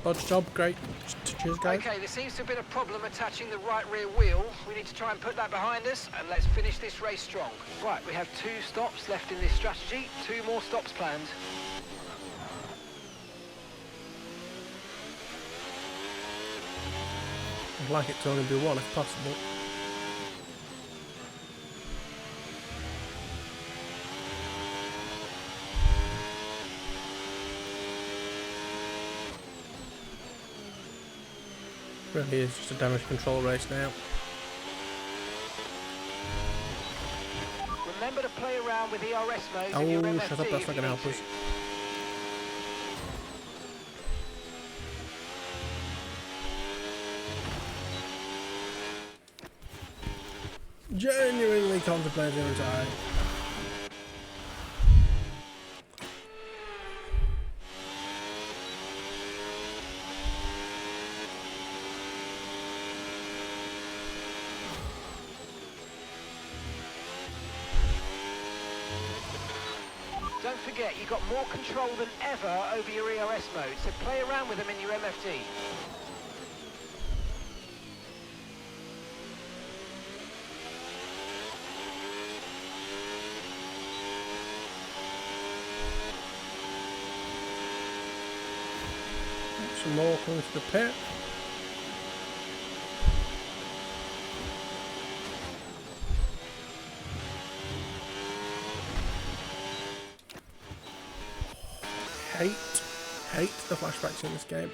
Speaker 2: Bodge job, great. Cheers, guys.
Speaker 3: Okay, there seems to have been a problem attaching the right rear wheel. We need to try and put that behind us, and let's finish this race strong. Right, we have 2 stops left in this strategy, 2 more stops planned.
Speaker 2: I'd like it to only be 1 if possible. Really is just a damage control race now.
Speaker 3: Remember to play around with ERS modes in your
Speaker 2: Oh,
Speaker 3: MFD
Speaker 2: shut up, that's not going to help us. Genuinely contemplating retiring.
Speaker 3: Don't forget, you've got more control than ever over your ERS mode, so play around with them in your MFD.
Speaker 2: Some more coming to the pit. Hate the flashbacks in this game.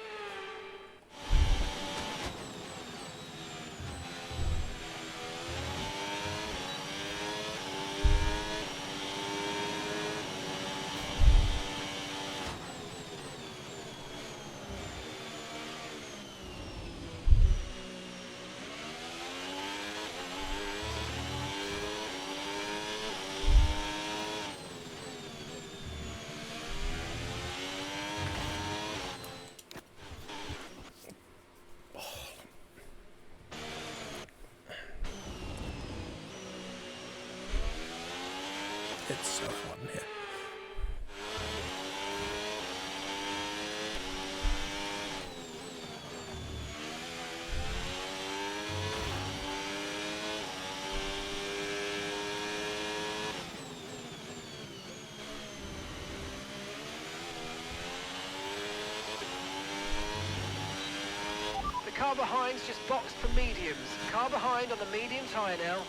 Speaker 2: It's so hot in here.
Speaker 3: The car behind's just boxed for mediums. Car behind on the medium tyre now.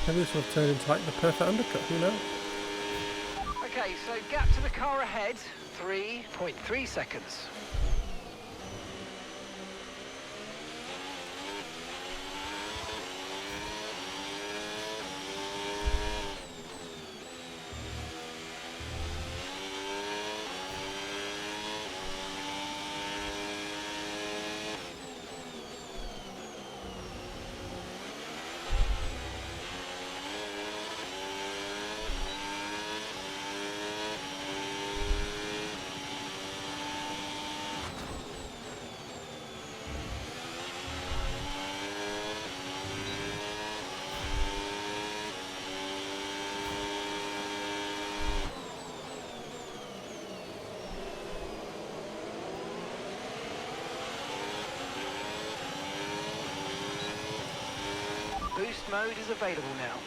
Speaker 2: Maybe this will have turned into like the perfect undercut, who knows?
Speaker 3: Okay, so gap to the car ahead, 3.3 seconds. Boost mode is available now.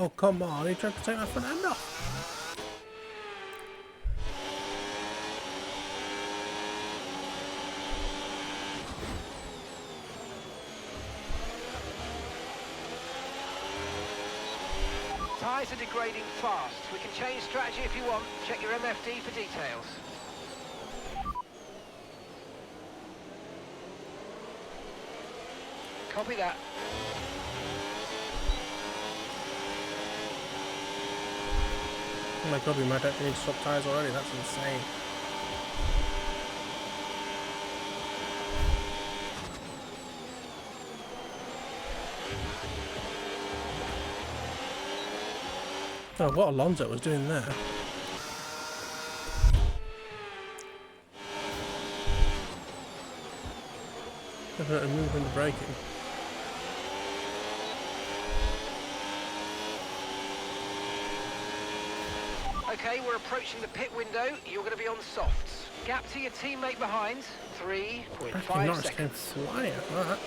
Speaker 2: Oh, come on. He tried to take my front end off.
Speaker 3: Tyres are degrading fast. We can change strategy if you want. Check your MFD for details. Copy that.
Speaker 2: Oh my god, we might actually need to swap tyres already. That's insane. Oh, what Alonso was doing there. Definitely moving the braking.
Speaker 3: Okay, we're approaching the pit window. You're going to be on softs. Gap to your teammate behind, 3.5
Speaker 2: Norris came
Speaker 3: seconds.
Speaker 2: flying at that.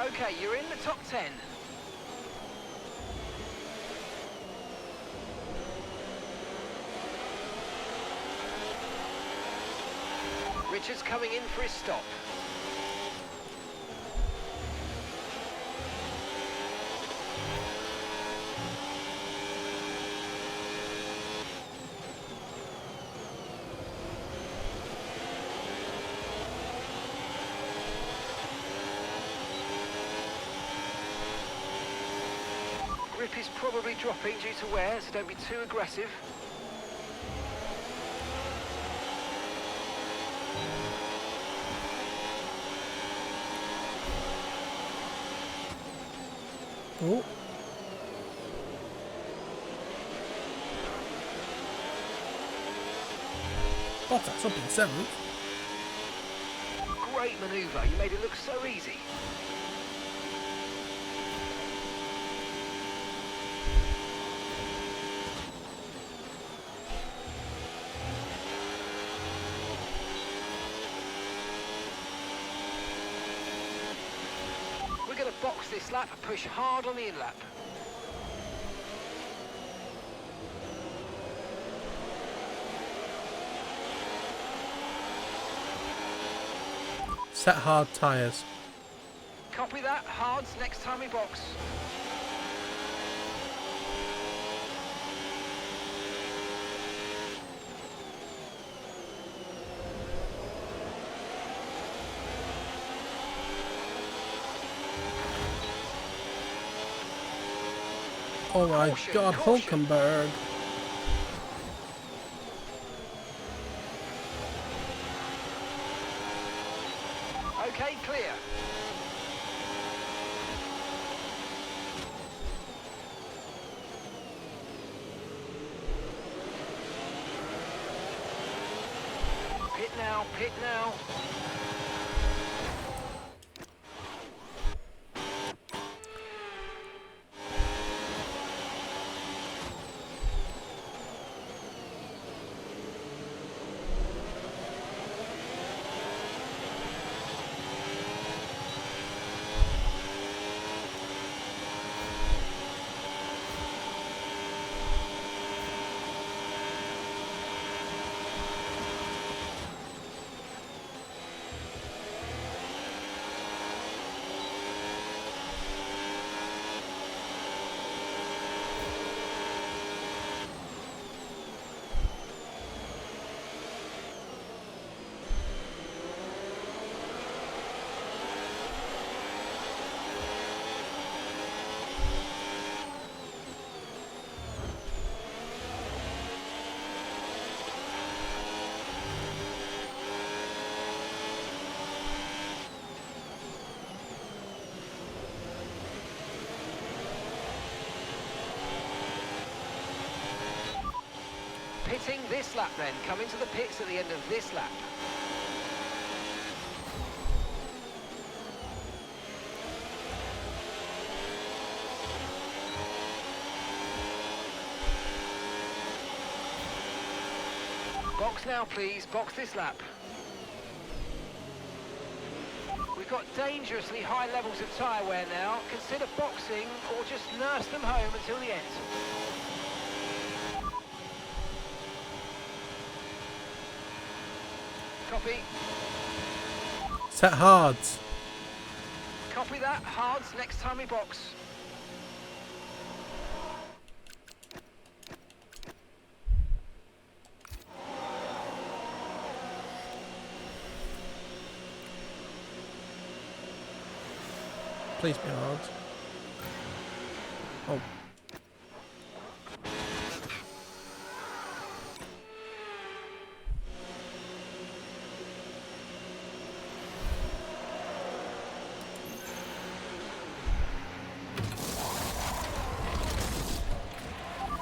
Speaker 3: Okay, you're in the top 10. Richard's coming in for his stop. Grip is probably dropping due to wear, so don't be too aggressive.
Speaker 2: Oh. Bottas up in 7th.
Speaker 3: Great manoeuvre, you made it look so easy. We're going to box this lap and push hard on the in-lap.
Speaker 2: Set hard tyres.
Speaker 3: Copy that, hards next time we box.
Speaker 2: Oh my
Speaker 3: Caution,
Speaker 2: god,
Speaker 3: caution.
Speaker 2: Hulkenberg.
Speaker 3: Okay, clear. Pit now, pit now. this lap then. Come into the pits at the end of this lap. Box now, please. Box this lap. We've got dangerously high levels of tyre wear now. Consider boxing or just nurse them home until the end. Copy.
Speaker 2: Set hards.
Speaker 3: Copy that. Hards next time we box.
Speaker 2: Please be hard. Oh.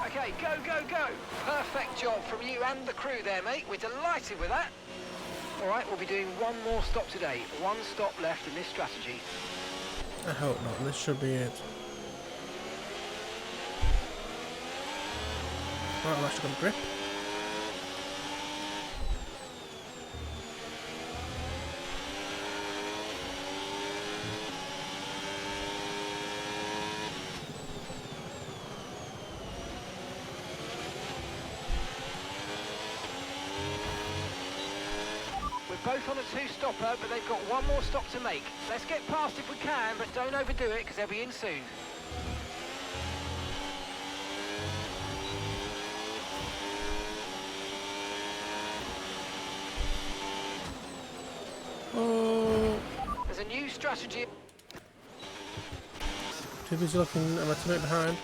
Speaker 3: Okay, go, go, go. Perfect job from you and the crew there, mate. We're delighted with that. All right, we'll be doing one more stop today. One stop left in this strategy.
Speaker 2: I hope not. This should be it. Right, I've actually got a grip.
Speaker 3: Both on a two-stopper, but they've got one more stop to make. Let's get past if we can, but don't overdo it, because they'll be in soon.
Speaker 2: Oh.
Speaker 3: There's a new strategy.
Speaker 2: Too busy looking at my teammate behind.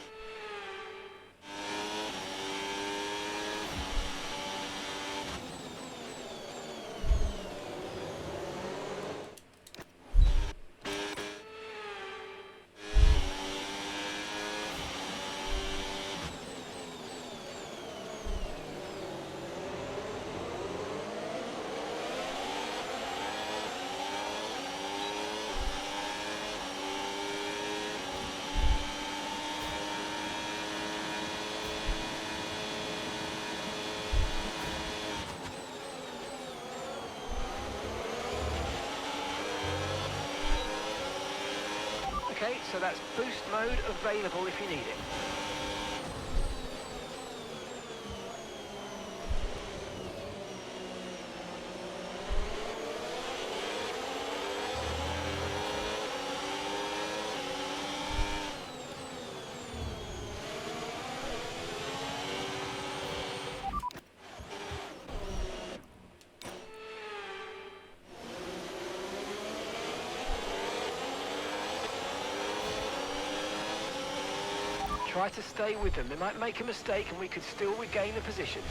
Speaker 3: Okay, so that's boost mode available if you need it. Try to stay with them. They might make a mistake and we could still regain the position.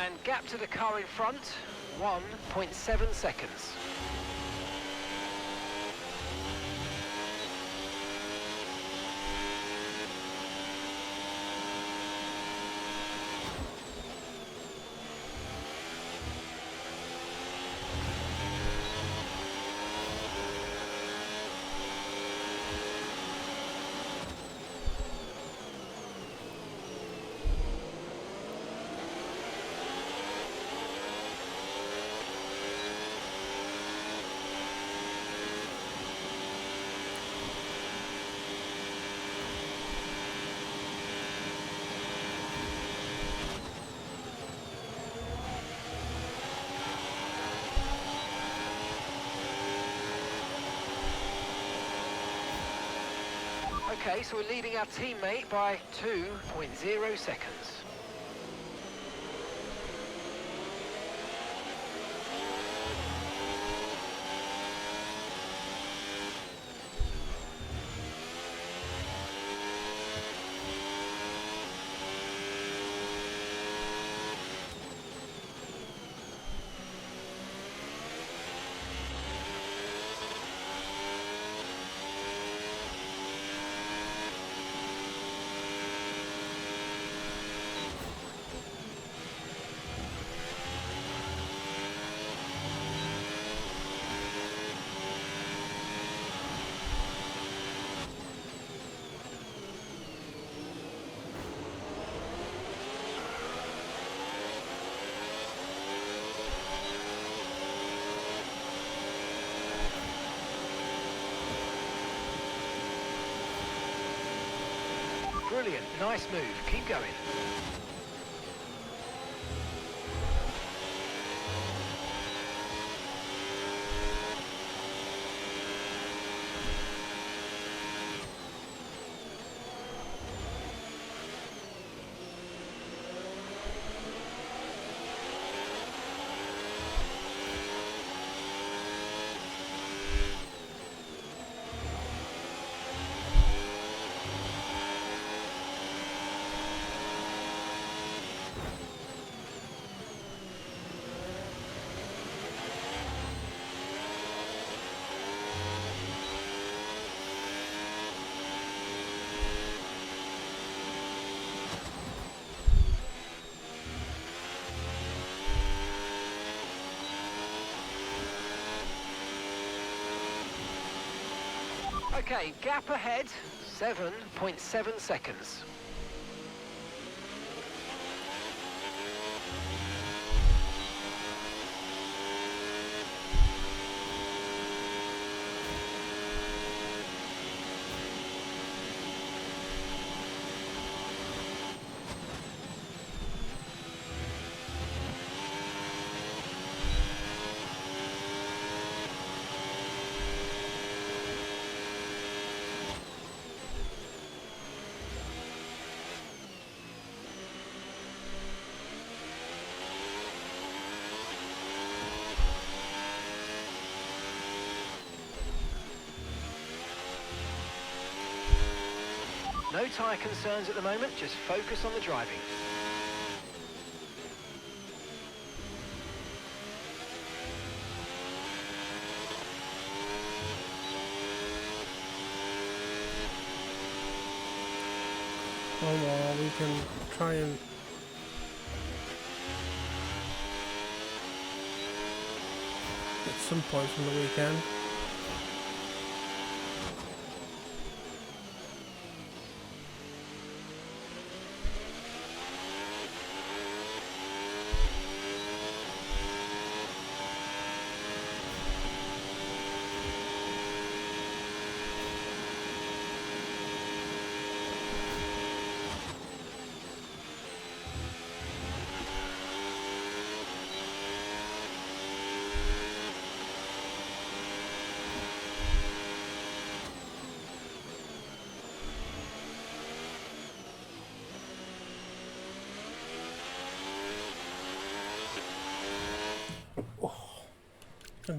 Speaker 3: And gap to the car in front, 1.7 seconds. Okay, so we're leading our teammate by 2.0 seconds. Brilliant, nice move. Keep going. Okay, gap ahead, 7.7 seconds. No tyre concerns at the moment, just focus on the driving.
Speaker 2: Well, we can try and get some points from the weekend.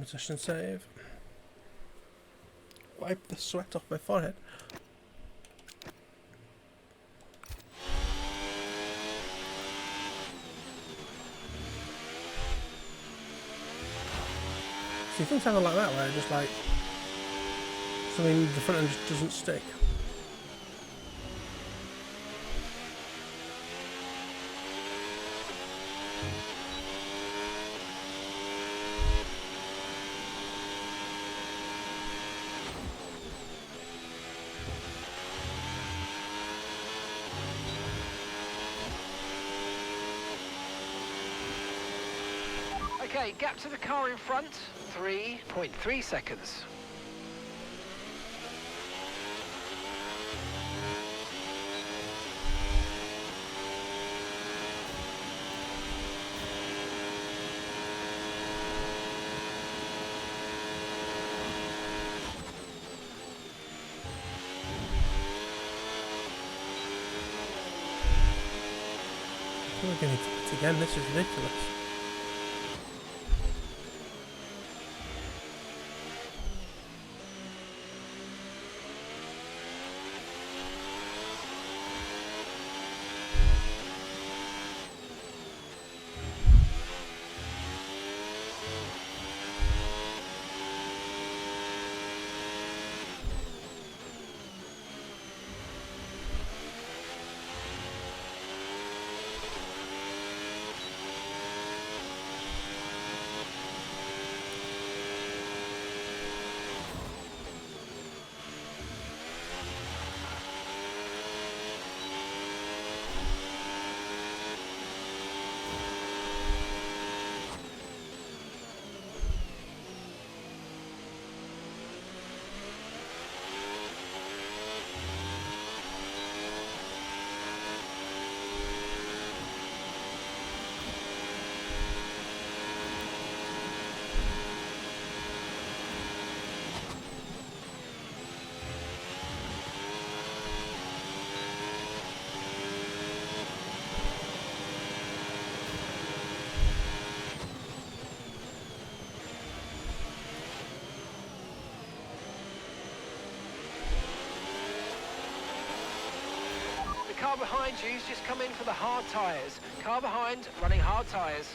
Speaker 2: Position save. Wipe the sweat off my forehead. See, things happen like that where just like something the front end just doesn't stick.
Speaker 3: Okay, gap to the car in front, 3.3 seconds.
Speaker 2: We're going to do it again, this is ridiculous.
Speaker 3: car behind you's just come in for the hard tyres. Car behind, running hard tyres.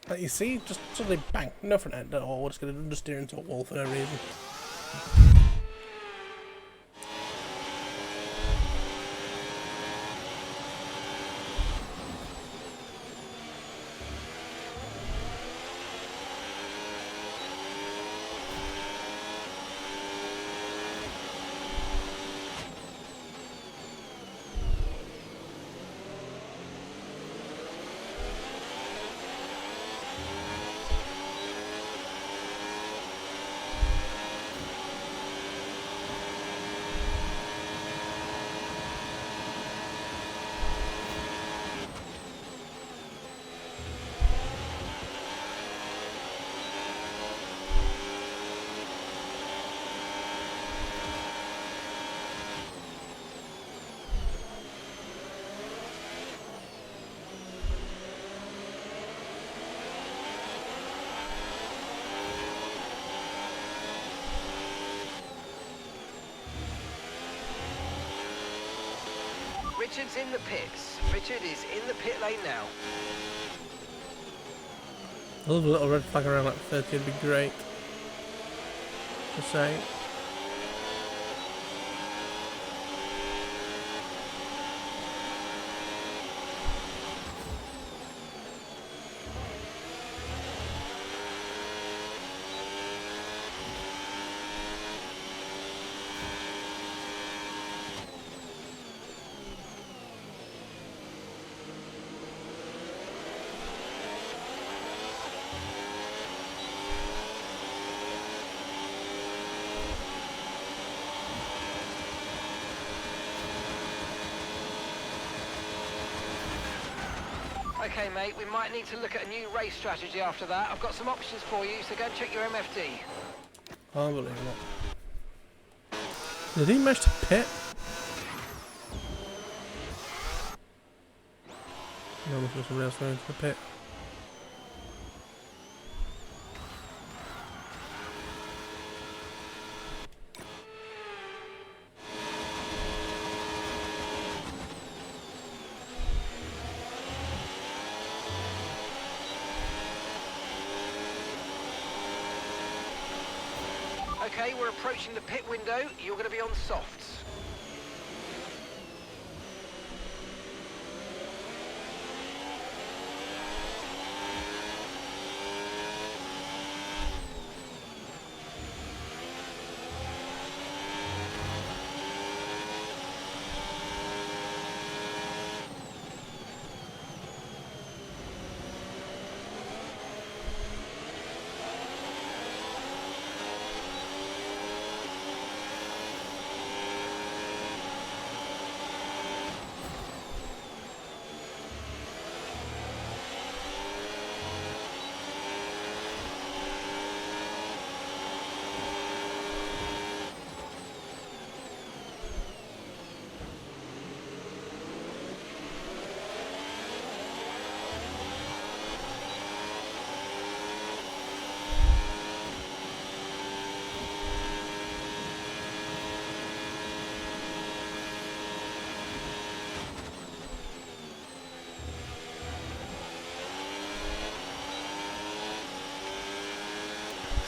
Speaker 2: Like you see, just suddenly bang, no front end at all. We're just going to understeer into a wall for no reason.
Speaker 3: Richard's in the pits. Richard is in the pit lane now.
Speaker 2: I love a little red flag around like 30 would be great. Just saying.
Speaker 3: Okay, mate, we might need to look at a new race strategy after that. I've got some options for you, so go and check your MFD.
Speaker 2: Unbelievable. Did he manage to pit? No, there was somebody else going to the pit.
Speaker 3: Okay, we're approaching the pit window. You're going to be on softs.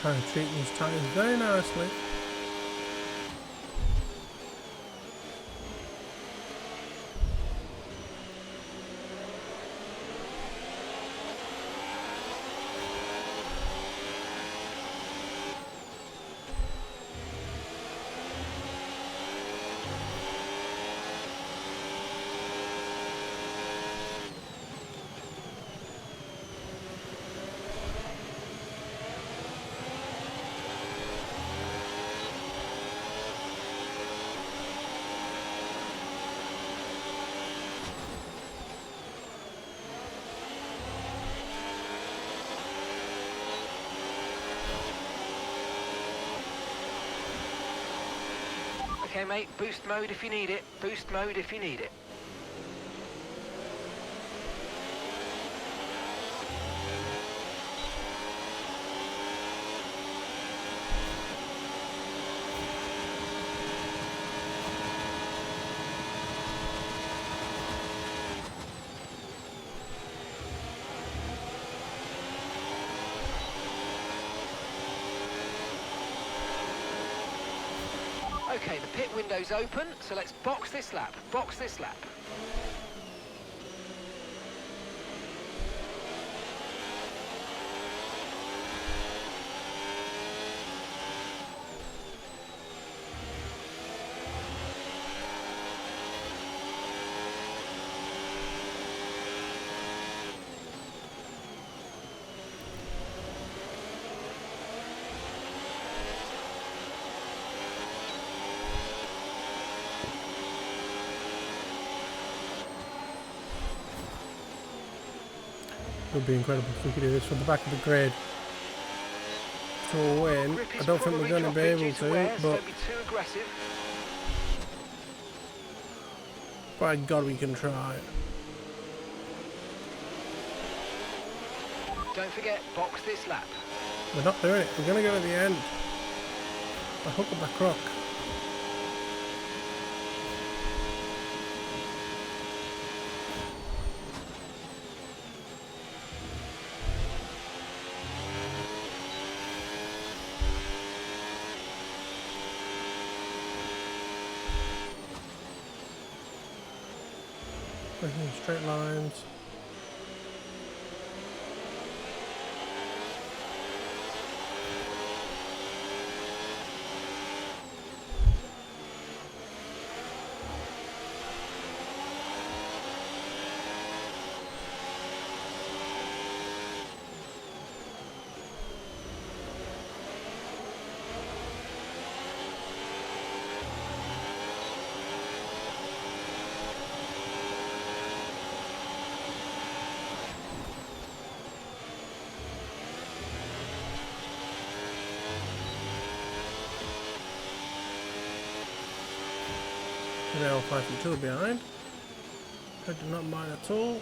Speaker 3: Trying to treat these tyres very nicely. Okay, mate, boost mode if you need it. Boost mode if you need it. Okay, the pit window's open, so let's box this lap. Box this lap.
Speaker 2: It would be incredible if we could do this from the back of the grid to a win.
Speaker 3: Grip is
Speaker 2: I don't think we're
Speaker 3: probably
Speaker 2: going to be
Speaker 3: dropping
Speaker 2: able
Speaker 3: due
Speaker 2: to,
Speaker 3: wear, so
Speaker 2: but
Speaker 3: don't be too aggressive.
Speaker 2: by God we can try.
Speaker 3: Don't forget, box this lap.
Speaker 2: We're not doing it. We're going to go to the end. By hook or by crook. Straight lines. Now 5.2 behind. I do not mind at all.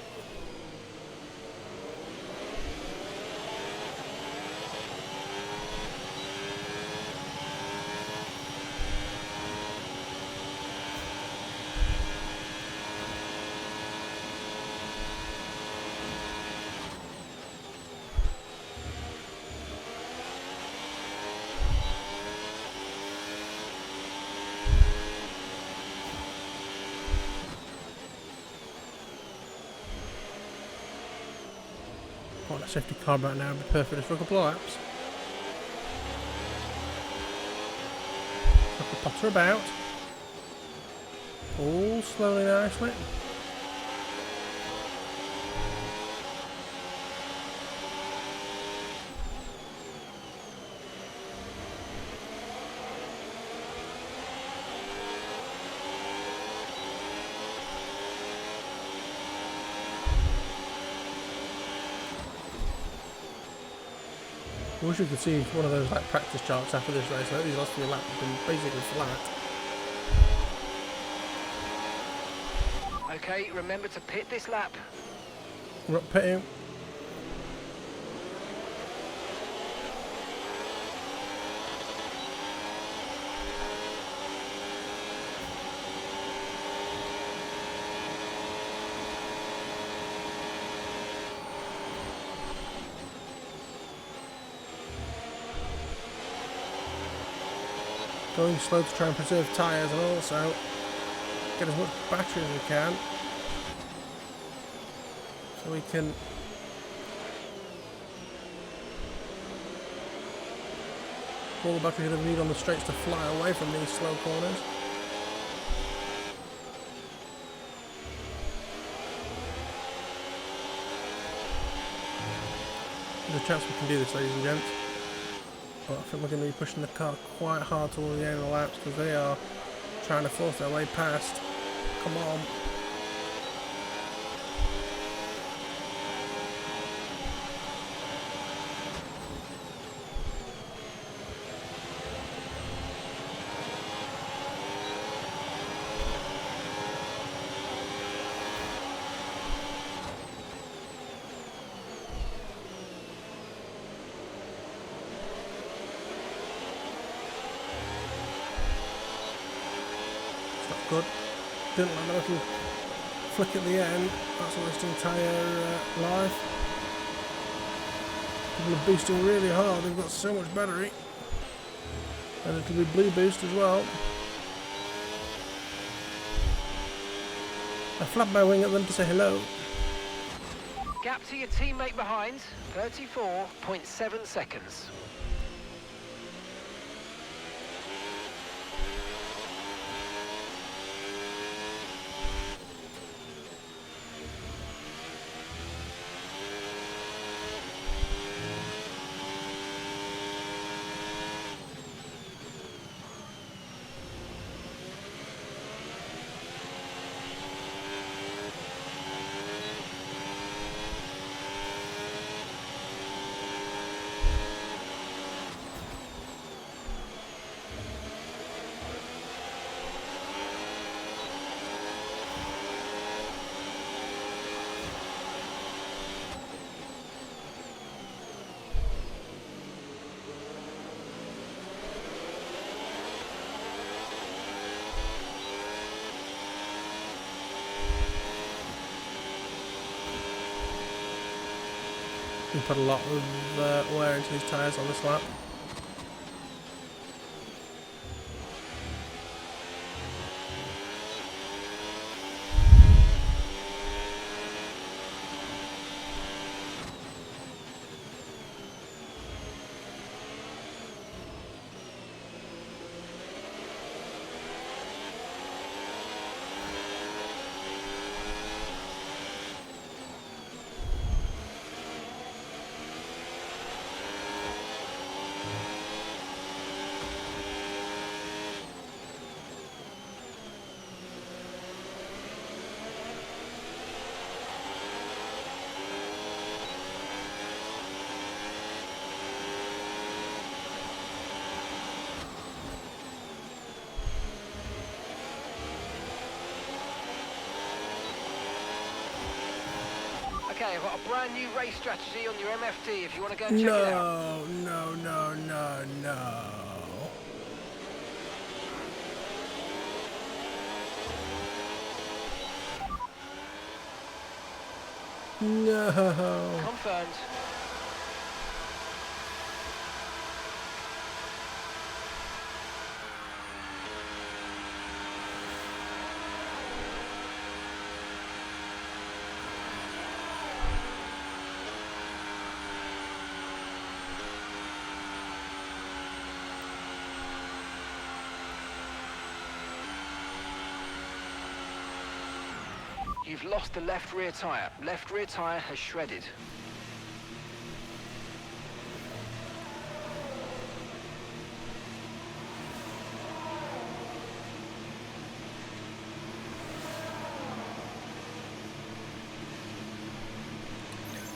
Speaker 2: A safety car back now would be perfect for a couple of laps. Have to potter about. All slowly, nicely. I wish we could see one of those like practice charts after this race. Like these last few laps have been basically flat.
Speaker 3: Okay, remember to pit this lap.
Speaker 2: We're up pitting. Going slow to try and preserve tyres and also get as much battery as we can so we can all the battery that we need on the straights to fly away from these slow corners. There's a chance we can do this, ladies and gents. But I think we're going to be pushing the car quite hard towards the end of the laps because they are trying to force their way past. Come on. good. Didn't like the little flick at the end. That's wasting tyre life. People are boosting really hard. They've got so much battery. And it'll be blue boost as well. I flapped my wing at them to say hello.
Speaker 3: Gap to your teammate behind, 34.7 seconds.
Speaker 2: We put a lot of wear into these tyres on this lap.
Speaker 3: Okay, I've got a brand new race strategy on your MFD if you want to go and check it out.
Speaker 2: No. No.
Speaker 3: Confirmed. You've lost the left rear tyre. Left rear tyre has shredded.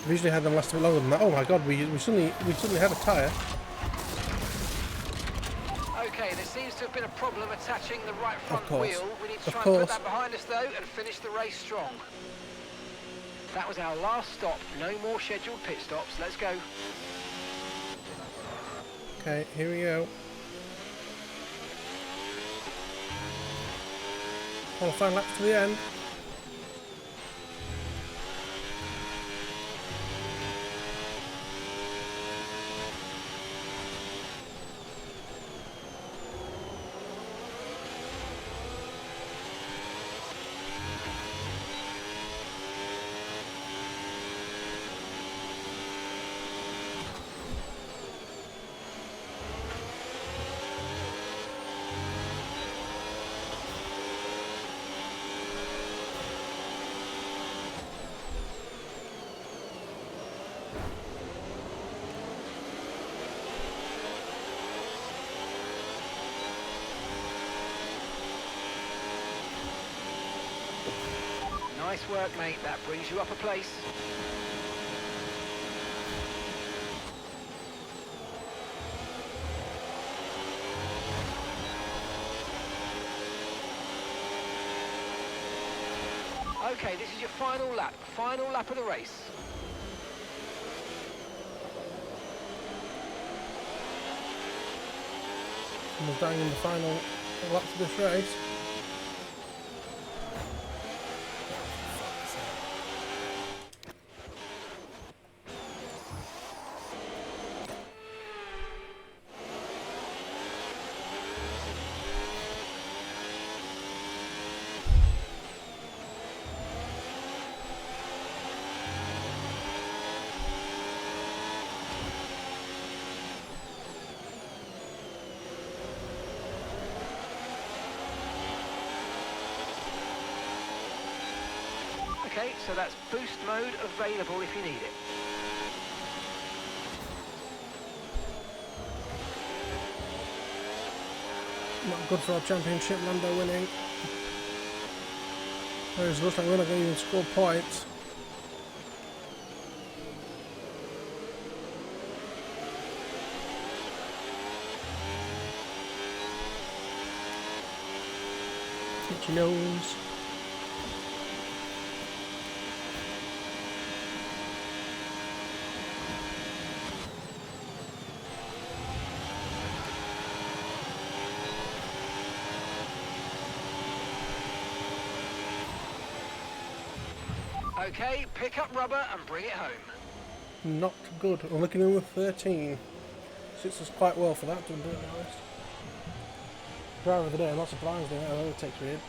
Speaker 2: We've usually had them last a bit longer than that. Oh my god, we suddenly had a tyre.
Speaker 3: Okay, there seems to have been a problem attaching the right front
Speaker 2: course.
Speaker 3: wheel. We need to
Speaker 2: Of
Speaker 3: try and
Speaker 2: course.
Speaker 3: put that behind us though and finish the race strong. That was our last stop. No more scheduled pit stops. Let's go.
Speaker 2: Okay, here we go. Qualifying lap to the end.
Speaker 3: Nice work, mate. That brings you up a place. Okay, this is your final lap of the race.
Speaker 2: We're going in the final laps of this race.
Speaker 3: Okay, so that's boost mode available if you need it.
Speaker 2: Not good for our championship, Lando winning. Whereas it looks like we're not going to even score points. Hit your nose.
Speaker 3: Okay, pick up rubber and bring it home.
Speaker 2: Not good. I'm looking in with 13. Suits us quite well for that, to be honest. Driver of the day, I'm not surprised they overtakes me in.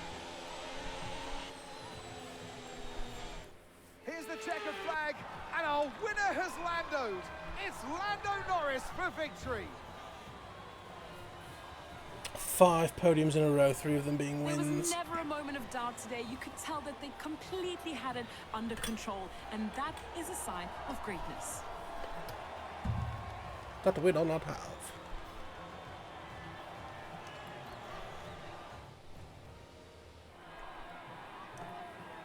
Speaker 4: Here's the checkered flag, and our winner has landoed. It's Lando Norris for victory.
Speaker 2: 5 podiums in a row, 3 of them being
Speaker 5: There
Speaker 2: wins.
Speaker 5: was never a moment of doubt today. You could tell that they completely had it under control, and that is a sign of greatness.
Speaker 2: That we do not have.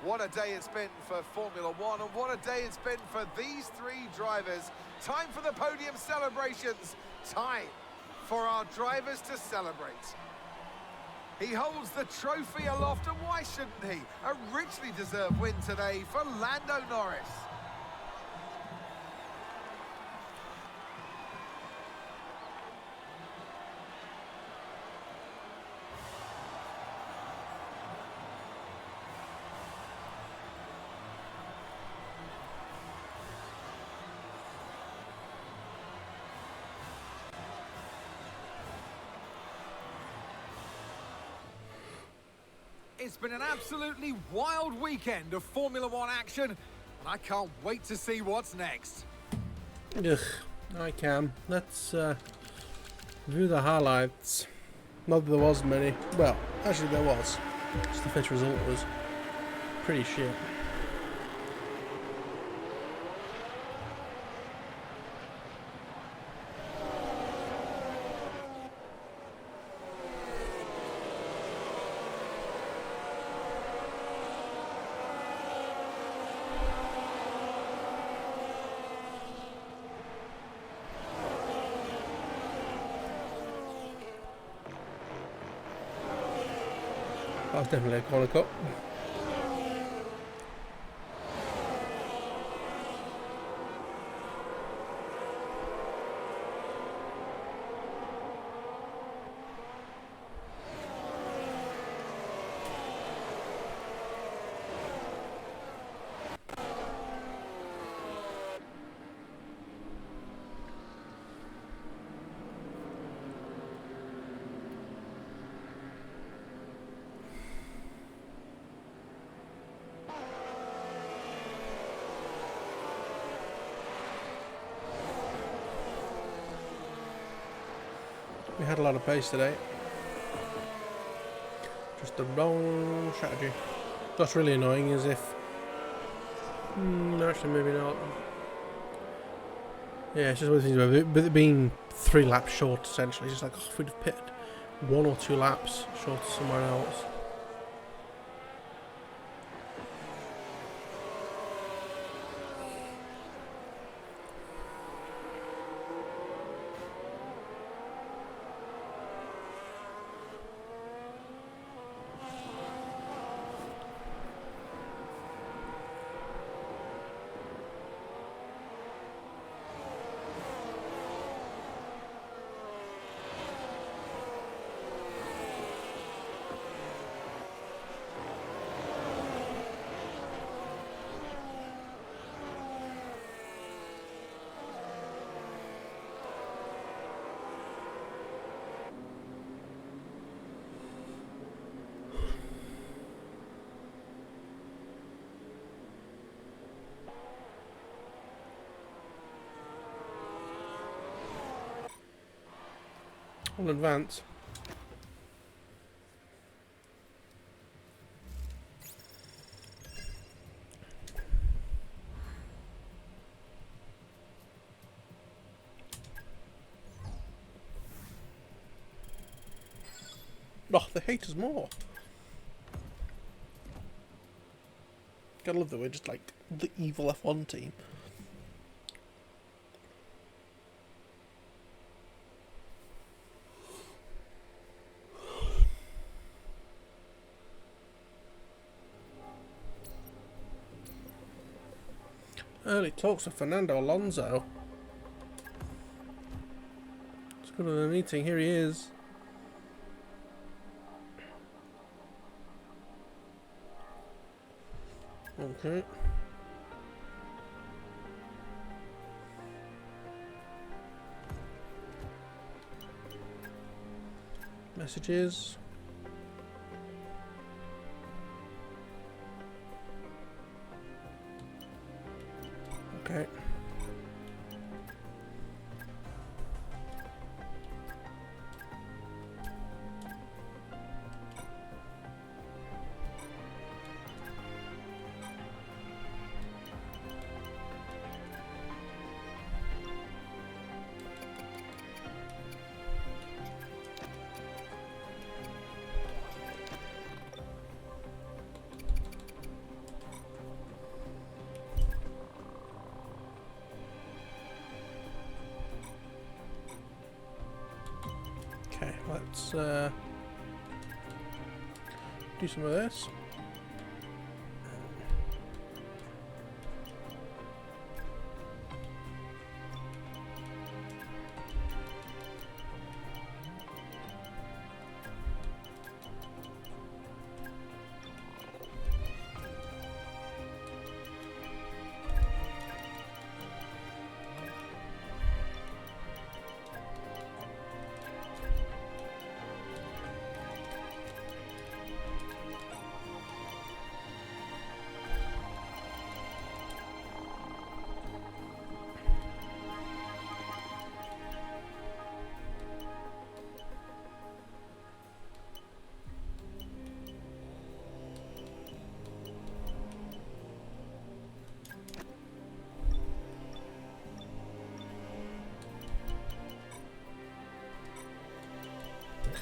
Speaker 4: What a day it's been for Formula One, and what a day it's been for these 3 drivers. Time for the podium celebrations. Time for our drivers to celebrate. He holds the trophy aloft, and why shouldn't he? A richly deserved win today for Lando Norris. It's been an absolutely wild weekend of Formula One action, and I can't wait to see what's next.
Speaker 2: Ugh, I can. Let's review the highlights. Not that there was many. Well, actually there was. Just the finish result was pretty shit. That was definitely a corner cut. We had a lot of pace today. Just the wrong strategy. What's really annoying is if... no, actually maybe not. Yeah, it's just one of the things with it being 3 laps short essentially. It's just like, oh, if we'd have pitted 1 or 2 laps short somewhere else. On advance. Oh, they hate us more. Gotta love that we're just like the evil F1 team. Early talks of Fernando Alonso. Let's go to the meeting. Here he is. Okay. Messages. Okay. Okay, let's do some of this.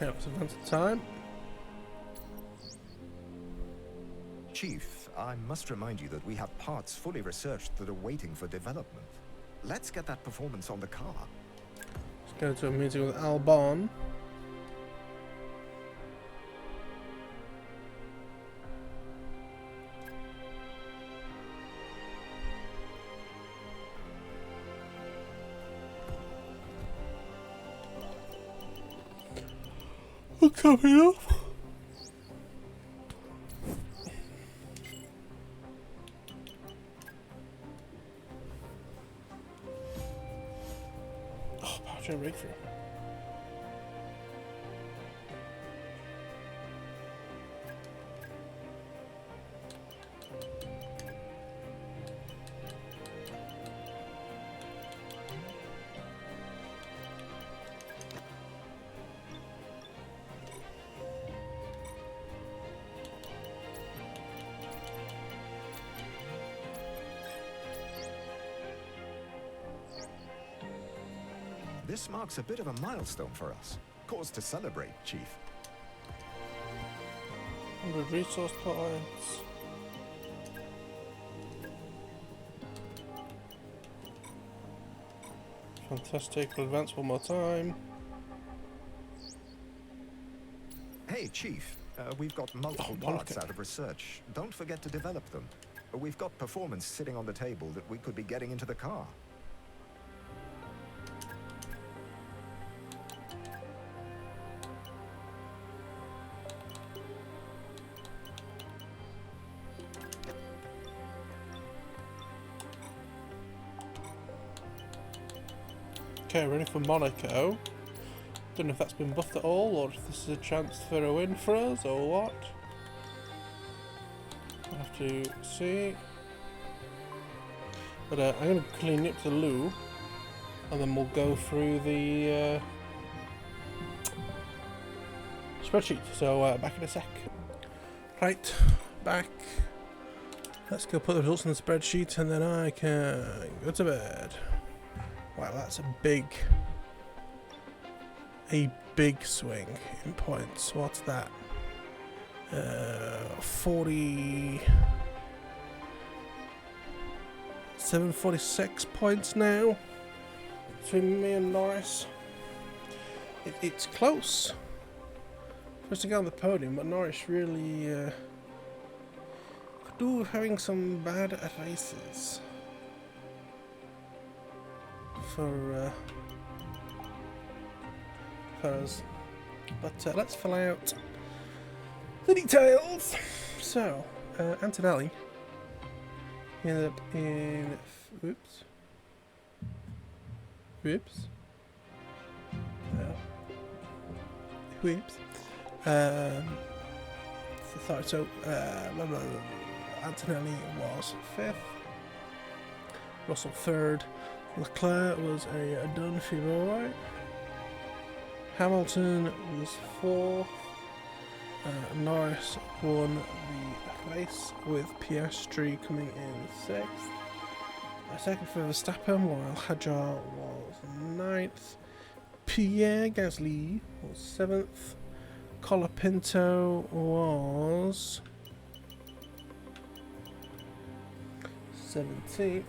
Speaker 2: Okay, let's advance the time.
Speaker 6: Chief, I must remind you that we have parts fully researched that are waiting for development. Let's get that performance on the car.
Speaker 2: Let's go to a meeting with Albon. I'm coming up. Oh, powertrain breakthrough.
Speaker 6: This marks a bit of a milestone for us. Cause to celebrate, Chief.
Speaker 2: 100 resource points. Fantastic. We'll advance one more time.
Speaker 6: Hey, Chief. We've got multiple parts out of research. Don't forget to develop them. We've got performance sitting on the table that we could be getting into the car.
Speaker 2: Okay, ready for Monaco. Don't know if that's been buffed at all, or if this is a chance for a win for us, or what. I'll have to see. But I'm going to clean it to loo, and then we'll go through the spreadsheet. So back in a sec. Right, back. Let's go put the results in the spreadsheet, and then I can go to bed. Wow, that's a big a big swing in points. What's that? 46 points now between me and Norris. It's close for us to get on the podium, but Norris really could do with having some bad races for us. But let's fill out the details. So, Antonelli ended up in whoops. Sorry, so Antonelli was 5th, Russell 3rd, Leclerc was a Dunphy boy, Hamilton was 4th, Norris won the race with Piastri coming in 6th, second for Verstappen, while Hadjar was 9th, Pierre Gasly was 7th, Colapinto was 17th,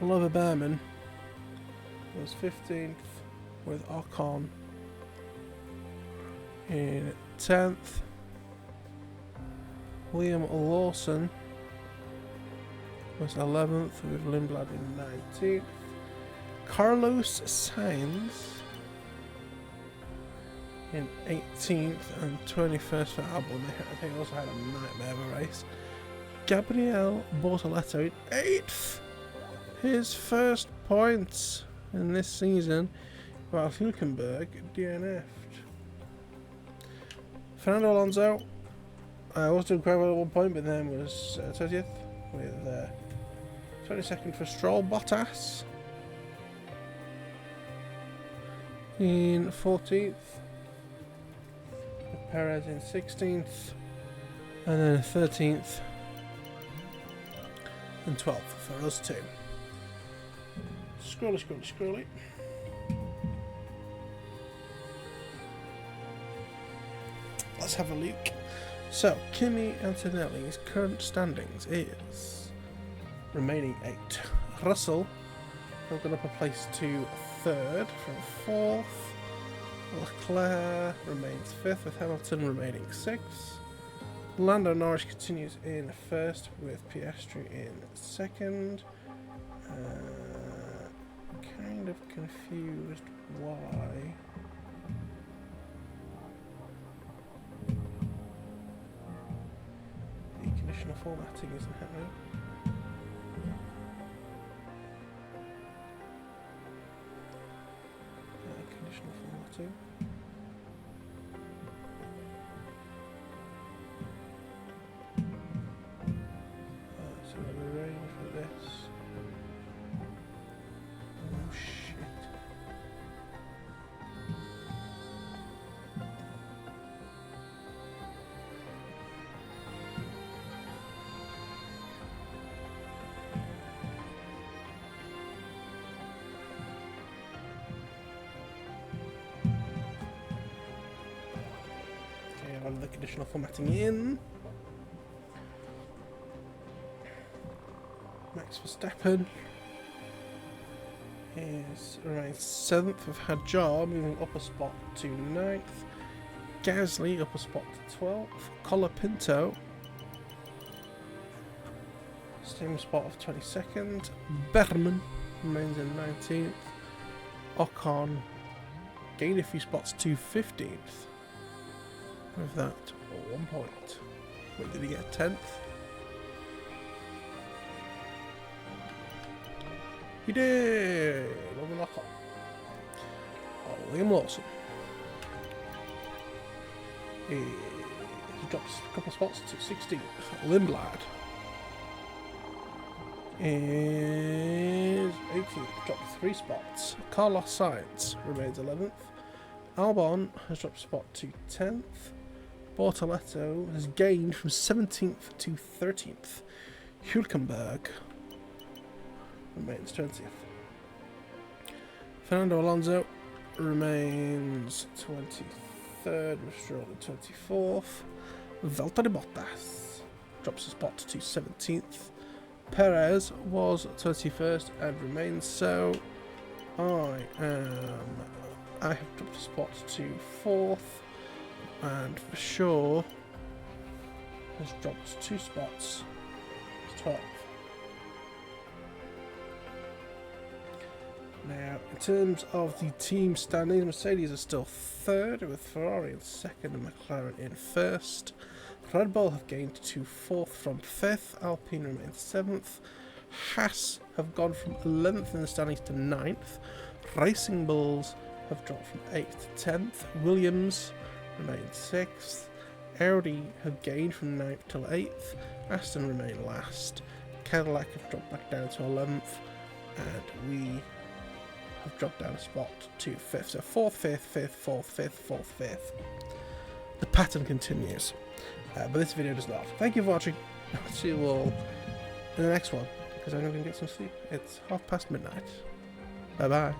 Speaker 2: Oliver Behrman was 15th, with Ocon in 10th, Liam Lawson was 11th, with Lindblad in 19th, Carlos Sainz in 18th and 21st for Albon. I think they also had a nightmare of a race. Gabriel Bortoletto in 8th, his first points in this season, while Hülkenberg DNF'd. Fernando Alonso was doing quite well at one point, but then was 30th, with 22nd for Stroll. Bottas in 14th, Perez in 16th, and then 13th and 12th for us two. Scrolly. Let's have a look. So, Kimi Antonelli's current standings is remaining 8. Russell broken up a place to 3rd from 4th. Leclerc remains 5th, with Hamilton remaining 6th. Lando Norris continues in 1st, with Piastri in 2nd. Kind of confused why. The conditional formatting isn't happening. Conditional formatting. So we're ready for this. Oh shit. Okay, on the conditional formatting in. Max Verstappen remains 7th, with Hadjar moving up a spot to 9th, Gasly up a spot to 12th, Colapinto same spot of 22nd, Behrman remains in 19th, Ocon gained a few spots to 15th with that 1 point. Wait, did he get 10th? He did! On the knock-on. Oh, Liam Lawson. He drops a couple of spots to 16th. Lindblad is 18th, dropped 3 spots. Carlos Sainz remains 11th. Albon has dropped a spot to 10th. Bortoletto has gained from 17th to 13th. Hülkenberg remains 20th. Fernando Alonso remains 23rd, Verschoor the 24th. Valtteri Bottas drops a spot to 17th. Perez was 31st and remains so. I have dropped a spot to 4th, and Verschoor has dropped 2 spots to 12th. Now, in terms of the team standings, Mercedes are still 3rd, with Ferrari in 2nd and McLaren in 1st. Red Bull have gained to 4th from 5th, Alpine remains 7th, Haas have gone from 11th in the standings to 9th, Racing Bulls have dropped from 8th to 10th, Williams remains 6th, Audi have gained from 9th till 8th, Aston remain last, Cadillac have dropped back down to 11th, and we have dropped down a spot to 5th. So 4th, 5th, 5th, 4th, 5th, 4th, 5th. The pattern continues. But this video does not. Thank you for watching. I'll see you all in the next one, because I'm going to get some sleep. It's midnight. Bye bye.